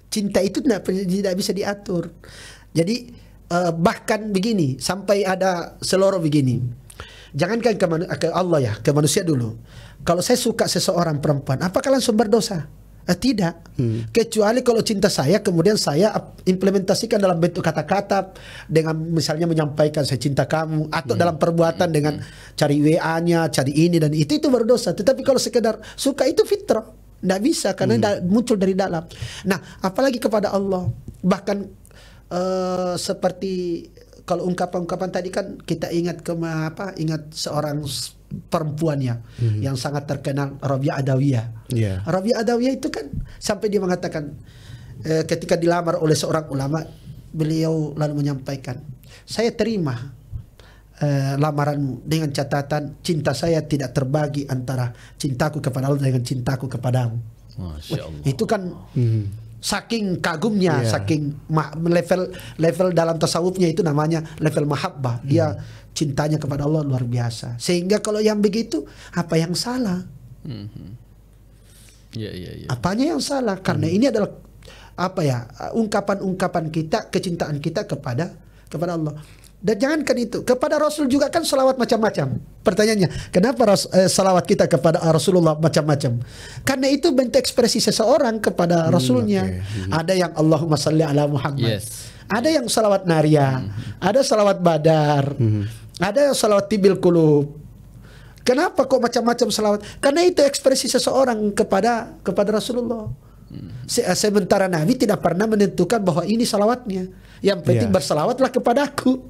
[SPEAKER 4] Cinta itu tidak bisa diatur. Jadi bahkan begini, sampai ada seloroh begini. Jangankan ke Allah ya, ke manusia dulu. Kalau saya suka seseorang perempuan, apakah langsung berdosa? Tidak. Kecuali kalau cinta saya kemudian saya implementasikan dalam bentuk kata-kata dengan misalnya menyampaikan saya cinta kamu, atau dalam perbuatan dengan cari WA-nya, cari ini dan itu baru dosa. Tetapi kalau sekedar suka itu fitrah, tidak bisa karena muncul dari dalam. Nah, apalagi kepada Allah. Bahkan seperti kalau ungkapan-ungkapan tadi kan kita ingat ingat seorang perempuannya yang sangat terkenal, Rabi'ah Adawiyah. Rabi'ah Adawiyah itu kan sampai dia mengatakan ketika dilamar oleh seorang ulama, beliau lalu menyampaikan, saya terima lamaranmu dengan catatan cinta saya tidak terbagi antara cintaku kepada Allah dengan cintaku kepadamu. Masya Allah. Itu kan saking kagumnya, saking level dalam tasawufnya itu namanya level mahabbah. Dia cintanya kepada Allah luar biasa. Sehingga kalau yang begitu, apa yang salah? Apanya yang salah? Karena ini adalah ungkapan-ungkapan kita, kecintaan kita kepada Allah. Dan jangankan itu, kepada Rasul juga kan salawat macam-macam. Pertanyaannya, kenapa salawat kita kepada Rasulullah macam-macam? Karena itu bentuk ekspresi seseorang kepada Rasulnya. Ada yang Allahumma salli ala Muhammad, ada yang salawat nariyah, ada salawat badar, ada yang salawat tibil qulub. Kenapa kok macam-macam salawat? Karena itu ekspresi seseorang kepada Rasulullah. Sementara Nabi tidak pernah menentukan bahwa ini salawatnya. Yang penting bersalawatlah kepadaku.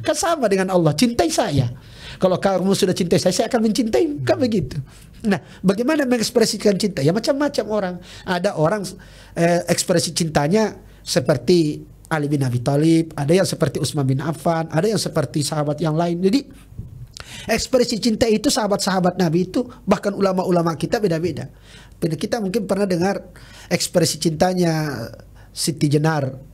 [SPEAKER 4] Kan sama dengan Allah, cintai saya. Kalau kamu sudah cintai saya akan mencintai. Kan begitu. Nah, bagaimana mengekspresikan cinta? Ya macam-macam orang. Ada orang ekspresi cintanya seperti Ali bin Abi Thalib, ada yang seperti Utsman bin Affan, ada yang seperti sahabat yang lain. Jadi ekspresi cinta itu sahabat-sahabat Nabi itu, bahkan ulama-ulama kita beda-beda. Kita mungkin pernah dengar ekspresi cintanya Siti Jenar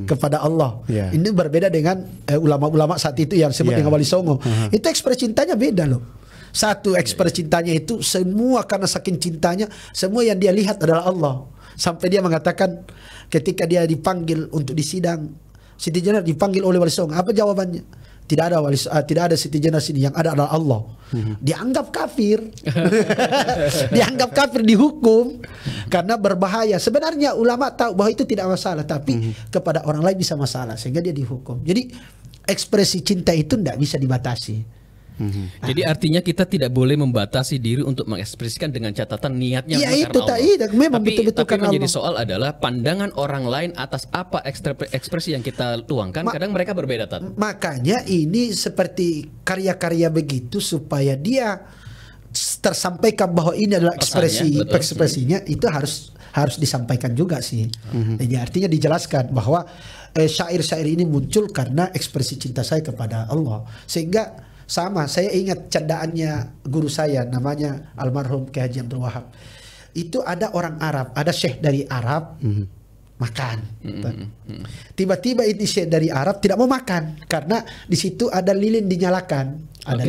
[SPEAKER 4] kepada Allah. Ini berbeda dengan ulama-ulama saat itu yang disebut dengan Wali Songo. Itu ekspresi cintanya beda loh. Satu ekspresi cintanya itu semua karena saking cintanya, semua yang dia lihat adalah Allah. Sampai dia mengatakan ketika dia dipanggil untuk disidang, Siti Jenar dipanggil oleh Wali Songo, apa jawabannya? Tidak ada Siti Jenar sini, yang ada adalah Allah. Dianggap kafir. Dianggap kafir, dihukum karena berbahaya. Sebenarnya ulama tahu bahwa itu tidak masalah, tapi kepada orang lain bisa masalah sehingga dia dihukum. Jadi ekspresi cinta itu tidak bisa dibatasi.
[SPEAKER 2] Jadi artinya kita tidak boleh membatasi diri untuk mengekspresikan dengan catatan niatnya
[SPEAKER 4] Iya
[SPEAKER 2] karena
[SPEAKER 4] itu
[SPEAKER 2] Allah.
[SPEAKER 4] memang
[SPEAKER 2] Tapi
[SPEAKER 4] betul-betul karena
[SPEAKER 2] menjadi
[SPEAKER 4] Allah.
[SPEAKER 2] soal adalah pandangan orang lain atas apa ekspresi yang kita tuangkan. Kadang mereka berbeda, Tat.
[SPEAKER 4] Makanya ini seperti karya-karya begitu supaya dia tersampaikan bahwa ini adalah
[SPEAKER 2] Pesannya, betul.
[SPEAKER 4] ekspresinya itu harus disampaikan juga sih. Jadi artinya dijelaskan bahwa syair-syair ini muncul karena ekspresi cinta saya kepada Allah. Sehingga sama, saya ingat candaannya guru saya namanya almarhum Kiai Haji Abdul Wahab. Itu ada orang Arab, ada syekh dari Arab makan. Tiba-tiba ini syekh dari Arab tidak mau makan karena di situ ada lilin dinyalakan. Ada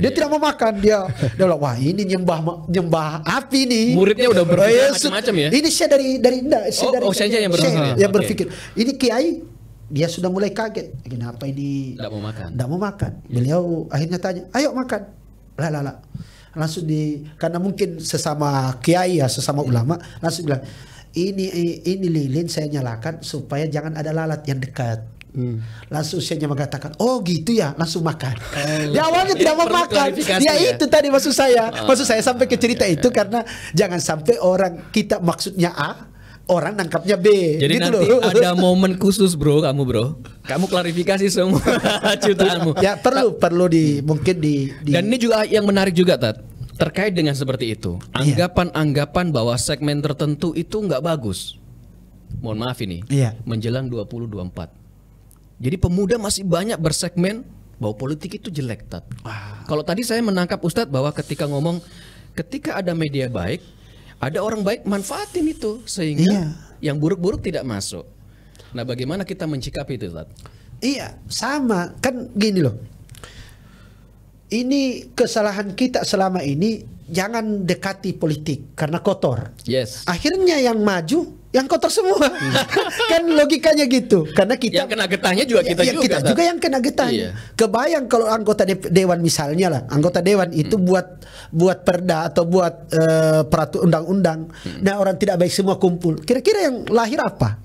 [SPEAKER 4] dia tidak mau makan, dia bilang, wah ini nyembah api nih.
[SPEAKER 2] Muridnya udah berpikir macam-macam ya.
[SPEAKER 4] Ini saya
[SPEAKER 2] saya yang berpikir.
[SPEAKER 4] Yang berpikir. Ini kiai dia sudah mulai kaget. Kenapa ini
[SPEAKER 2] tidak mau makan?
[SPEAKER 4] Tidak mau makan. Beliau akhirnya tanya, "Ayo makan." Lah. Langsung karena mungkin sesama kiai ya, sesama ulama, langsung bilang, "Ini lilin saya nyalakan supaya jangan ada lalat yang dekat." Langsung saya mengatakan, oh gitu ya, langsung makan. Dia awalnya tidak mau makan. Ya itu tadi maksud saya sampai ke cerita itu karena jangan sampai orang kita maksudnya A, orang nangkapnya B.
[SPEAKER 2] Jadi gitu nanti loh. Ada momen khusus bro, kamu klarifikasi semua cutaanmu.
[SPEAKER 4] Ya perlu mungkin di.
[SPEAKER 2] Dan ini juga yang menarik juga, Tat, terkait dengan seperti itu. Anggapan-anggapan bahwa segmen tertentu itu nggak bagus. Mohon maaf ini. Menjelang 2024. Jadi pemuda masih banyak bersegmen bahwa politik itu jelek, Tat. Kalau tadi saya menangkap Ustadz bahwa ketika ngomong, ketika ada media baik, ada orang baik manfaatin itu sehingga yang buruk-buruk tidak masuk. Nah, bagaimana kita mencikapi itu, Tat?
[SPEAKER 4] Iya, sama kan gini loh. Ini kesalahan kita selama ini, jangan dekati politik karena kotor.
[SPEAKER 2] Yes.
[SPEAKER 4] Akhirnya yang maju yang kotor semua. Kan logikanya gitu. Karena kita
[SPEAKER 2] yang kena getahnya juga kita juga.
[SPEAKER 4] Kita juga yang kena getahnya. Kebayang kalau anggota dewan misalnya lah, anggota dewan itu buat perda atau buat peraturan undang-undang. Nah, orang tidak baik semua kumpul. Kira-kira yang lahir apa?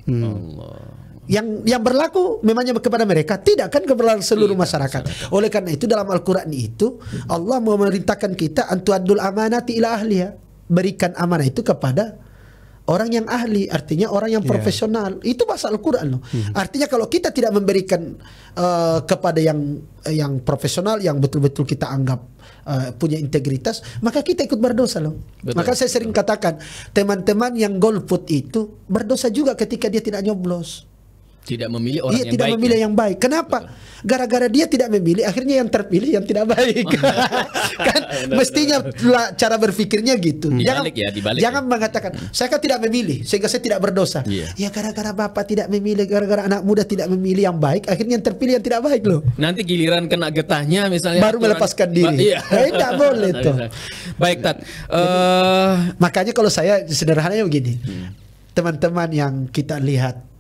[SPEAKER 4] Yang berlaku memangnya kepada mereka, tidak kan kepada seluruh masyarakat. Oleh karena itu dalam Al-Qur'an itu Allah memerintahkan kita antu'addul amanati ila ahliha. Berikan amanah itu kepada orang yang ahli, artinya orang yang profesional. Itu bahasa Al-Quran loh. Artinya kalau kita tidak memberikan kepada yang profesional, yang betul-betul kita anggap punya integritas, maka kita ikut berdosa loh. Betul. Maka saya sering katakan, teman-teman yang golput itu berdosa juga ketika dia tidak nyoblos.
[SPEAKER 2] Tidak memilih orang yang
[SPEAKER 4] tidak
[SPEAKER 2] baik.
[SPEAKER 4] Memilih yang baik. Kenapa? Gara-gara dia tidak memilih, akhirnya yang terpilih yang tidak baik. Kan mestinya cara berpikirnya gitu. Jangan mengatakan saya kan tidak memilih sehingga saya tidak berdosa. Ya gara-gara bapak tidak memilih, gara-gara anak muda tidak memilih yang baik, akhirnya yang terpilih yang tidak baik loh.
[SPEAKER 2] Nanti giliran kena getahnya misalnya
[SPEAKER 4] baru melepaskan diri. Tidak boleh tuh.
[SPEAKER 2] Baik, Tat.
[SPEAKER 4] Makanya kalau saya sederhananya begini. Teman-teman yang kita lihat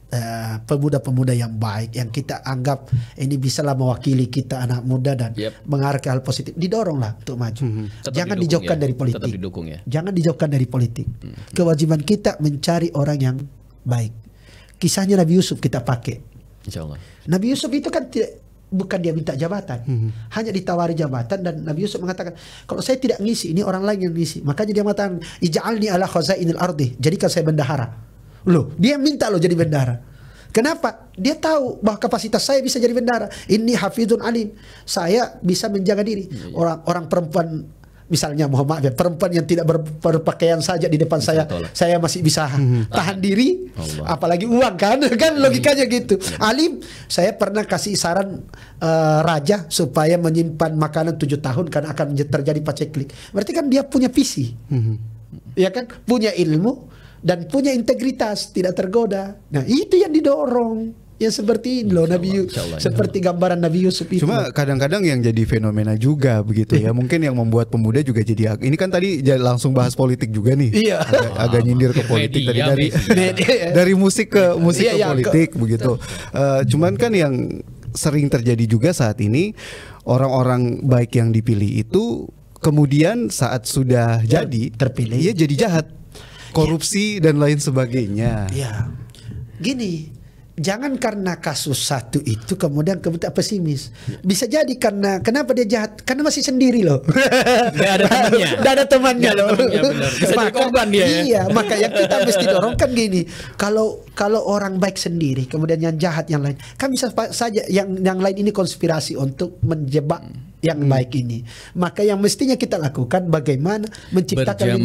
[SPEAKER 4] pemuda-pemuda yang baik, yang kita anggap ini bisalah mewakili kita anak muda dan mengarah ke hal positif, didoronglah untuk maju. Jangan dijauhkan dari politik. Jangan dijauhkan dari politik. Kewajiban kita mencari orang yang baik. Kisahnya Nabi Yusuf kita pakai.
[SPEAKER 2] Insyaallah.
[SPEAKER 4] Nabi Yusuf itu kan bukan dia minta jabatan, hanya ditawari jabatan dan Nabi Yusuf mengatakan kalau saya tidak ngisi, ini orang lain yang ngisi. Makanya dia mengatakan ij'alni ala khazainil ardi, jadikan saya bendahara. Loh, dia minta loh jadi bendahara. Kenapa? Dia tahu bahwa kapasitas saya bisa jadi bendahara. Inni hafizun alim. Saya bisa menjaga diri. Orang perempuan misalnya Muhammad, perempuan yang tidak berpakaian saja di depan saya masih bisa tahan diri. Apalagi uang kan logikanya gitu. Alim, saya pernah kasih saran raja supaya menyimpan makanan 7 tahun karena akan terjadi paceklik. Berarti kan dia punya visi. Ya kan? Punya ilmu dan punya integritas, tidak tergoda. Nah, itu yang didorong. Yang seperti ini loh Nabi Yusuf, seperti gambaran Nabi Yusuf itu.
[SPEAKER 3] Cuma kadang-kadang yang jadi fenomena juga begitu ya. Mungkin yang membuat pemuda juga jadi, ini kan tadi langsung bahas politik juga nih.
[SPEAKER 4] Iya.
[SPEAKER 3] Agak nyindir ke politik tadi dari musik ke politik begitu. Cuman kan yang sering terjadi juga saat ini, orang-orang baik yang dipilih itu kemudian saat sudah jadi terpilih, jadi jahat. Korupsi dan lain sebagainya.
[SPEAKER 4] Ya, gini, jangan karena kasus satu itu kemudian pesimis. Bisa jadi karena kenapa dia jahat? Karena masih sendiri loh.
[SPEAKER 2] Gak ada temannya.
[SPEAKER 4] Gak ada temannya loh.
[SPEAKER 2] Bisa jadi korban dia ya.
[SPEAKER 4] Iya, maka yang kita mesti dorong kan gini. Kalau orang baik sendiri, kemudian yang jahat yang lain, kan bisa saja yang lain ini konspirasi untuk menjebak yang baik ini. Maka yang mestinya kita lakukan bagaimana menciptakan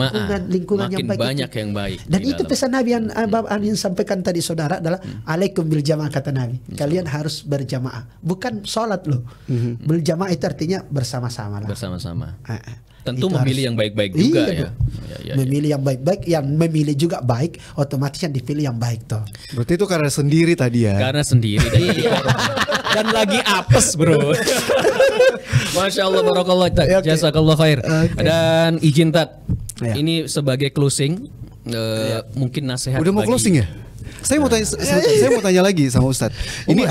[SPEAKER 4] lingkungan yang baik.
[SPEAKER 2] Banyak yang baik.
[SPEAKER 4] Dan itu pesan Nabi yang Amin sampaikan tadi saudara adalah alaikum bil jamaah, kata Nabi. Kalian harus berjamaah. Bukan sholat loh. Berjamaah itu artinya bersama-sama lah.
[SPEAKER 2] Bersama-sama. Tentu memilih yang baik-baik juga ya.
[SPEAKER 4] Memilih yang baik-baik, yang memilih juga baik, otomatis yang dipilih yang baik toh.
[SPEAKER 3] Berarti itu karena sendiri tadi ya.
[SPEAKER 2] Karena sendiri dan lagi apes, bro. Masya Allah, barakallah, jazakallah khair. Dan izin Tat, ini sebagai closing, mungkin nasihat.
[SPEAKER 3] Udah mau closing ya? Saya mau tanya lagi sama Ustadz. Ini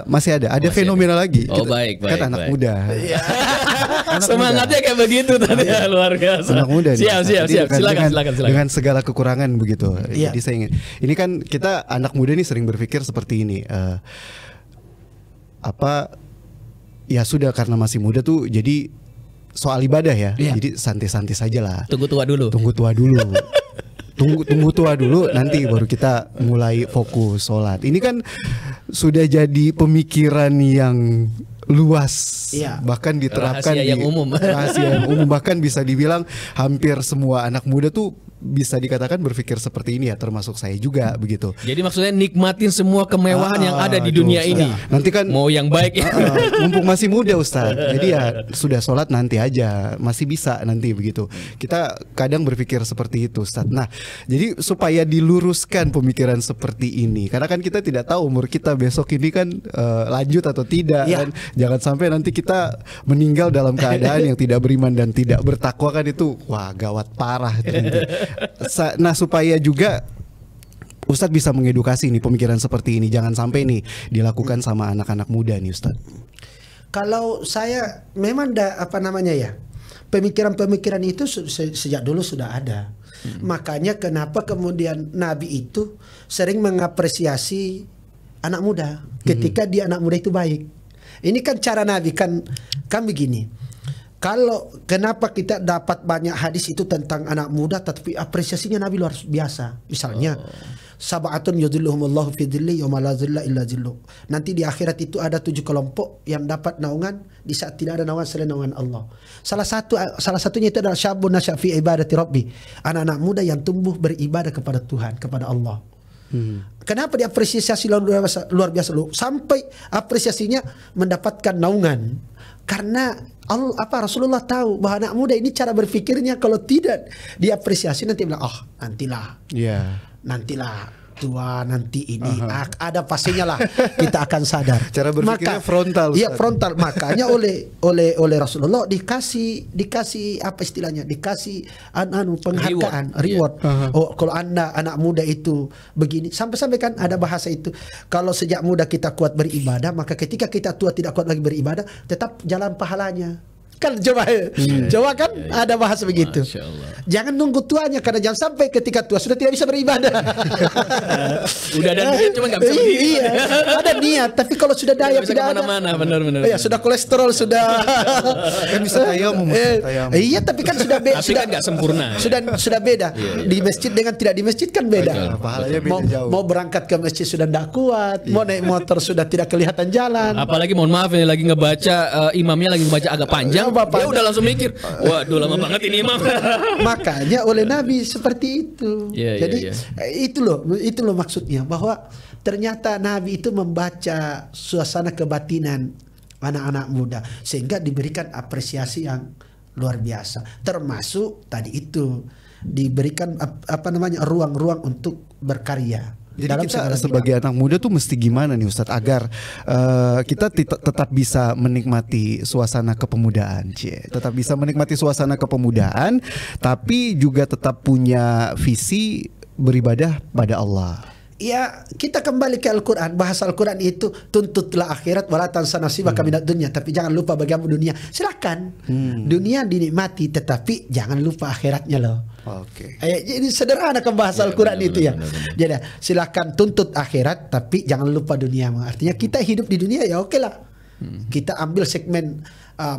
[SPEAKER 3] masih ada fenomena lagi.
[SPEAKER 2] Oh, baik.
[SPEAKER 3] Kan anak muda.
[SPEAKER 2] Semangatnya kayak begitu tadi ya, luar biasa.
[SPEAKER 3] Anak muda.
[SPEAKER 2] Siap. Silakan.
[SPEAKER 3] Dengan segala kekurangan begitu. Jadi saya ingin. Ini kan kita anak muda nih sering berpikir seperti ini. Ya sudah, karena masih muda tuh jadi soal ibadah ya. Jadi santai-santai saja lah.
[SPEAKER 2] Tunggu tua dulu.
[SPEAKER 3] Tunggu tua dulu, nanti baru kita mulai fokus sholat. Ini kan sudah jadi pemikiran yang luas, bahkan diterapkan
[SPEAKER 2] rahasia yang umum.
[SPEAKER 3] Bahkan bisa dibilang hampir semua anak muda tuh bisa dikatakan berpikir seperti ini ya, termasuk saya juga begitu.
[SPEAKER 2] Jadi maksudnya nikmatin semua kemewahan yang ada di dunia ini.
[SPEAKER 3] Nanti kan
[SPEAKER 2] mau yang baik.
[SPEAKER 3] Mumpung masih muda Ustaz. Jadi ya sudah sholat nanti aja, masih bisa nanti begitu. Kita kadang berpikir seperti itu Ustaz. Nah, jadi supaya diluruskan pemikiran seperti ini, karena kan kita tidak tahu umur kita besok ini kan lanjut atau tidak kan. Jangan sampai nanti kita meninggal dalam keadaan yang tidak beriman dan tidak bertakwa, kan itu wah gawat parah itu. Nah, supaya juga Ustadz bisa mengedukasi nih pemikiran seperti ini, jangan sampai nih dilakukan sama anak-anak muda nih Ustadz.
[SPEAKER 4] Kalau saya memang pemikiran-pemikiran itu sejak dulu sudah ada. Makanya kenapa kemudian Nabi itu sering mengapresiasi anak muda ketika dia anak muda itu baik. Ini kan cara Nabi kan begini. Kalau kenapa kita dapat banyak hadis itu tentang anak muda, tapi apresiasinya Nabi luar biasa. Misalnya, sab'atun yudhilluhumullahu fi dhilli yawma la dhilla illa dhilluh. Nanti di akhirat itu ada 7 kelompok yang dapat naungan di saat tidak ada naungan selain naungan Allah. Salah satunya itu adalah syabun nasya fi ibadati rabbi. Anak-anak muda yang tumbuh beribadah kepada Tuhan, kepada Allah. Kenapa diapresiasi luar biasa sampai apresiasinya mendapatkan naungan? Karena Rasulullah tahu bahwa anak muda ini cara berpikirnya kalau tidak diapresiasi nanti bilang nantilah tua nanti ini ada pastinya lah kita akan sadar.
[SPEAKER 3] Cara berpikirnya frontal.
[SPEAKER 4] Iya, frontal. Makanya oleh Rasulullah dikasih apa istilahnya? Dikasih penghargaan, reward. Kalau Anda anak muda itu begini, sampai kan ada bahasa itu. Kalau sejak muda kita kuat beribadah, maka ketika kita tua tidak kuat lagi beribadah, tetap jalan pahalanya. Kan coba kan ada bahasa begitu. Jangan nunggu tuanya, karena jangan sampai ketika tua sudah tidak bisa beribadah.
[SPEAKER 2] Udah ada niat cuma nggak bisa berdiri.
[SPEAKER 4] Iya, ada niat, tapi kalau sudah daya tidak ada.
[SPEAKER 2] Benar.
[SPEAKER 4] Ya sudah kolesterol sudah.
[SPEAKER 3] Kan bisa tayamum.
[SPEAKER 4] Iya, tapi kan sudah beda.
[SPEAKER 2] Tapi kan nggak sempurna.
[SPEAKER 4] Sudah beda. Di masjid dengan tidak di masjid kan beda.
[SPEAKER 3] Pahalanya beda jauh.
[SPEAKER 4] Mau berangkat ke masjid sudah tidak kuat, mau naik motor sudah tidak kelihatan jalan.
[SPEAKER 2] Apalagi mohon maaf ini lagi ngebaca, imamnya lagi ngebaca agak panjang. Dia udah langsung mikir, waduh lama banget ini imam.
[SPEAKER 4] Makanya oleh Nabi seperti itu. Jadi itu loh maksudnya, bahwa ternyata Nabi itu membaca suasana kebatinan anak-anak muda sehingga diberikan apresiasi yang luar biasa. Termasuk tadi itu diberikan ruang-ruang untuk berkarya.
[SPEAKER 3] Jadi kita sebagai anak muda tuh mesti gimana nih Ustadz agar kita tetap bisa menikmati suasana kepemudaan, tetap bisa menikmati suasana kepemudaan, tapi juga tetap punya visi beribadah pada Allah.
[SPEAKER 4] Ya kita kembali ke Al-Quran. Bahasa Al-Quran itu tuntutlah akhirat wala tansa nasibaka minad dunya, tapi jangan lupa bagaimana dunia. Silakan dunia dinikmati, tetapi jangan lupa akhiratnya loh.
[SPEAKER 3] Oke.
[SPEAKER 4] Jadi sederhana ke bahasa Al-Quran itu ya. Jadi silakan tuntut akhirat, tapi jangan lupa dunia. Artinya kita hidup di dunia ya oke lah. Kita ambil segmen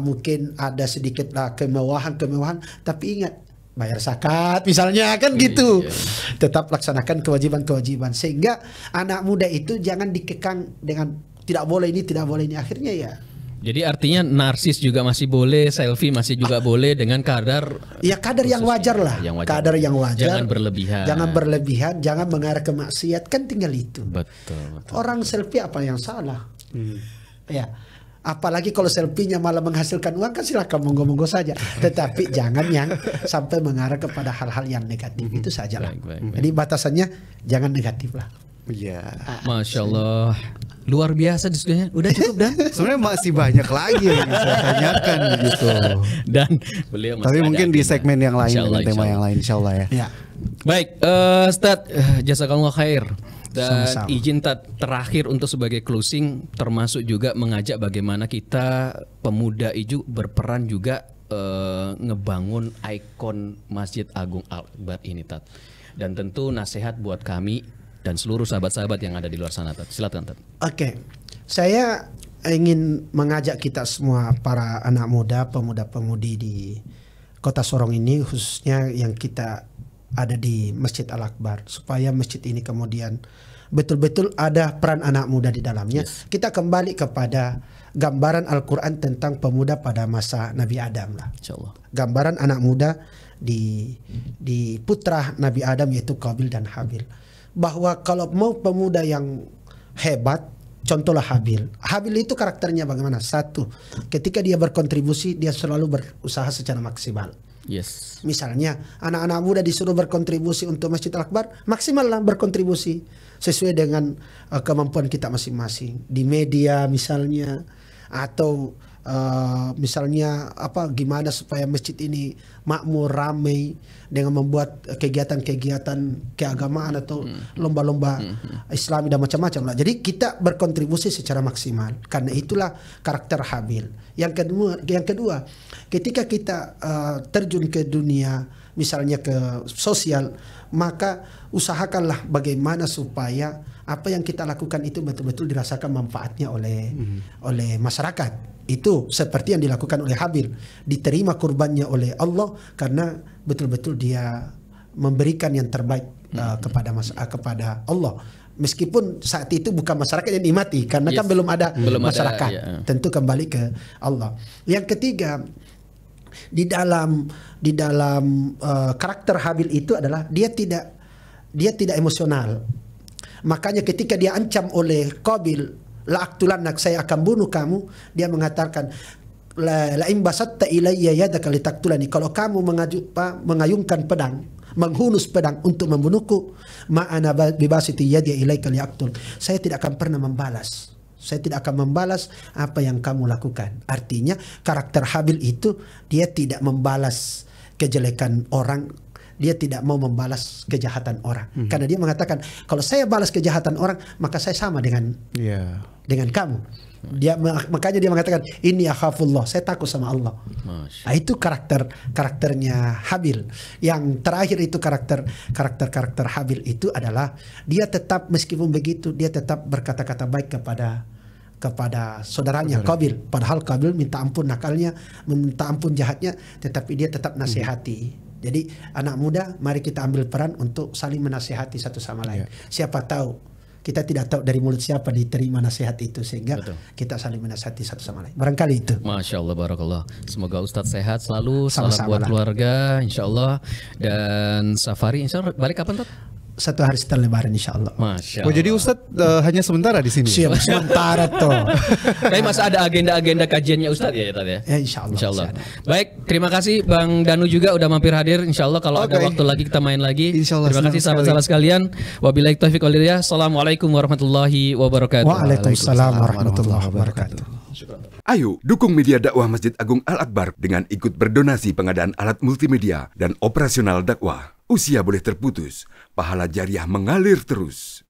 [SPEAKER 4] mungkin ada sedikit lah kemewahan, tapi ingat bayar zakat misalnya kan gitu. Tetap laksanakan kewajiban-kewajiban, sehingga anak muda itu jangan dikekang dengan tidak boleh ini, tidak boleh ini, akhirnya ya.
[SPEAKER 2] Jadi artinya narsis juga masih boleh, selfie masih juga boleh dengan kadar
[SPEAKER 4] yang wajar lah. Kadar yang wajar.
[SPEAKER 2] Jangan berlebihan.
[SPEAKER 4] Jangan mengarah ke maksiat, kan tinggal itu.
[SPEAKER 2] Betul.
[SPEAKER 4] Orang selfie apa yang salah? Ya. Apalagi kalau selfie-nya malah menghasilkan uang, kan silakan monggo-monggo saja. Tetapi jangan yang sampai mengarah kepada hal-hal yang negatif, itu saja lah. Jadi batasannya jangan negatif lah.
[SPEAKER 3] Iya.
[SPEAKER 2] Masya Allah, luar biasa diskusinya. Udah cukup Dan?
[SPEAKER 3] Sebenarnya masih banyak lagi yang saya tanyakan gitu.
[SPEAKER 2] Dan beliau masih
[SPEAKER 3] tapi mungkin di segmen yang lain
[SPEAKER 2] dengan
[SPEAKER 3] tema yang lain, insya Allah ya.
[SPEAKER 2] Baik, Ustadz, jazakallah khair. Dan
[SPEAKER 4] Sama-sama.
[SPEAKER 2] izin terakhir untuk sebagai closing, termasuk juga mengajak bagaimana kita pemuda itu berperan juga ngebangun ikon Masjid Agung Al-Akbar ini, Tat. Dan tentu nasihat buat kami dan seluruh sahabat-sahabat yang ada di luar sana, Tat. Silakan, Tat.
[SPEAKER 4] Oke. Saya ingin mengajak kita semua, para anak muda, pemuda-pemudi di Kota Sorong ini, khususnya yang kita ada di Masjid Al-Akbar, supaya masjid ini kemudian betul-betul ada peran anak muda di dalamnya. Kita kembali kepada gambaran Al-Quran tentang pemuda pada masa Nabi Adam lah.
[SPEAKER 2] Insyaallah.
[SPEAKER 4] Gambaran anak muda di putra Nabi Adam, yaitu Qabil dan Habil. Bahwa kalau mau pemuda yang hebat, contohlah Habil. Habil itu karakternya bagaimana? Satu, ketika dia berkontribusi, dia selalu berusaha secara maksimal.
[SPEAKER 2] Yes.
[SPEAKER 4] Misalnya anak-anak muda disuruh berkontribusi untuk Masjid Al-Akbar, maksimallah berkontribusi sesuai dengan kemampuan kita masing-masing di media misalnya, atau misalnya gimana supaya masjid ini makmur, ramai, dengan membuat kegiatan-kegiatan keagamaan atau lomba-lomba Islami dan macam-macam lah. Jadi kita berkontribusi secara maksimal. Karena itulah karakter Habil. Yang kedua, ketika kita terjun ke dunia, misalnya ke sosial, maka usahakanlah bagaimana supaya apa yang kita lakukan itu betul-betul dirasakan manfaatnya oleh masyarakat. Itu seperti yang dilakukan oleh Habil, diterima kurbannya oleh Allah karena betul-betul dia memberikan yang terbaik kepada Allah. Meskipun saat itu bukan masyarakat yang nikmati, karena kan belum ada masyarakat. Tentu kembali ke Allah. Yang ketiga, di dalam karakter Habil itu adalah dia tidak emosional. Makanya ketika dia ancam oleh Qabil, la aqtulannak, saya akan bunuh kamu, dia mengatakan la in basatta ilayya yadaka litaqtulani, kalau kamu mengayunkan pedang, menghunus pedang untuk membunuhku, ma ana bibasiti yadi ilaika liaqtul, saya tidak akan pernah membalas. Saya tidak akan membalas apa yang kamu lakukan. Artinya karakter Habil itu dia tidak membalas kejelekan orang, dia tidak mau membalas kejahatan orang. Karena dia mengatakan, kalau saya balas kejahatan orang, maka saya sama dengan kamu. Makanya dia mengatakan, ini akhafullah, saya takut sama Allah. Nah, itu karakternya Habil. Yang terakhir itu karakter Habil itu adalah dia tetap, meskipun begitu, dia tetap berkata-kata baik kepada saudaranya Qabil. Padahal Qabil minta ampun nakalnya, minta ampun jahatnya, tetapi dia tetap nasihati. Jadi anak muda, mari kita ambil peran untuk saling menasihati satu sama lain. Siapa tahu, kita tidak tahu dari mulut siapa diterima nasihat itu, sehingga kita saling menasihati satu sama lain. Barangkali itu.
[SPEAKER 2] Masya Allah, barakallah. Semoga Ustadz sehat selalu. Salam buat keluarga, insya Allah. Dan Safari, insya Allah balik kapan, Tat?
[SPEAKER 4] Satu hari setelah Lebaran, insya Allah.
[SPEAKER 2] Masya Allah.
[SPEAKER 3] Oh, jadi Ustadz hanya sementara di sini?
[SPEAKER 4] Siap, sementara tuh.
[SPEAKER 2] Tapi masa ada agenda-agenda kajiannya Ustadz ya, Tat ya?
[SPEAKER 4] Ya, insya Allah.
[SPEAKER 2] Insya Allah. Baik, terima kasih Bang Danu juga udah mampir hadir. Insya Allah kalau ada waktu lagi kita main lagi.
[SPEAKER 3] Insya Allah,
[SPEAKER 2] terima kasih sahabat-sahabat sekalian. Wabillahi taufiq wal hidayah. Assalamualaikum warahmatullahi wabarakatuh.
[SPEAKER 4] Waalaikumsalam warahmatullahi wabarakatuh.
[SPEAKER 1] Ayo dukung media dakwah Masjid Agung Al-Akbar dengan ikut berdonasi pengadaan alat multimedia dan operasional dakwah. Usia boleh terputus, pahala jariah mengalir terus.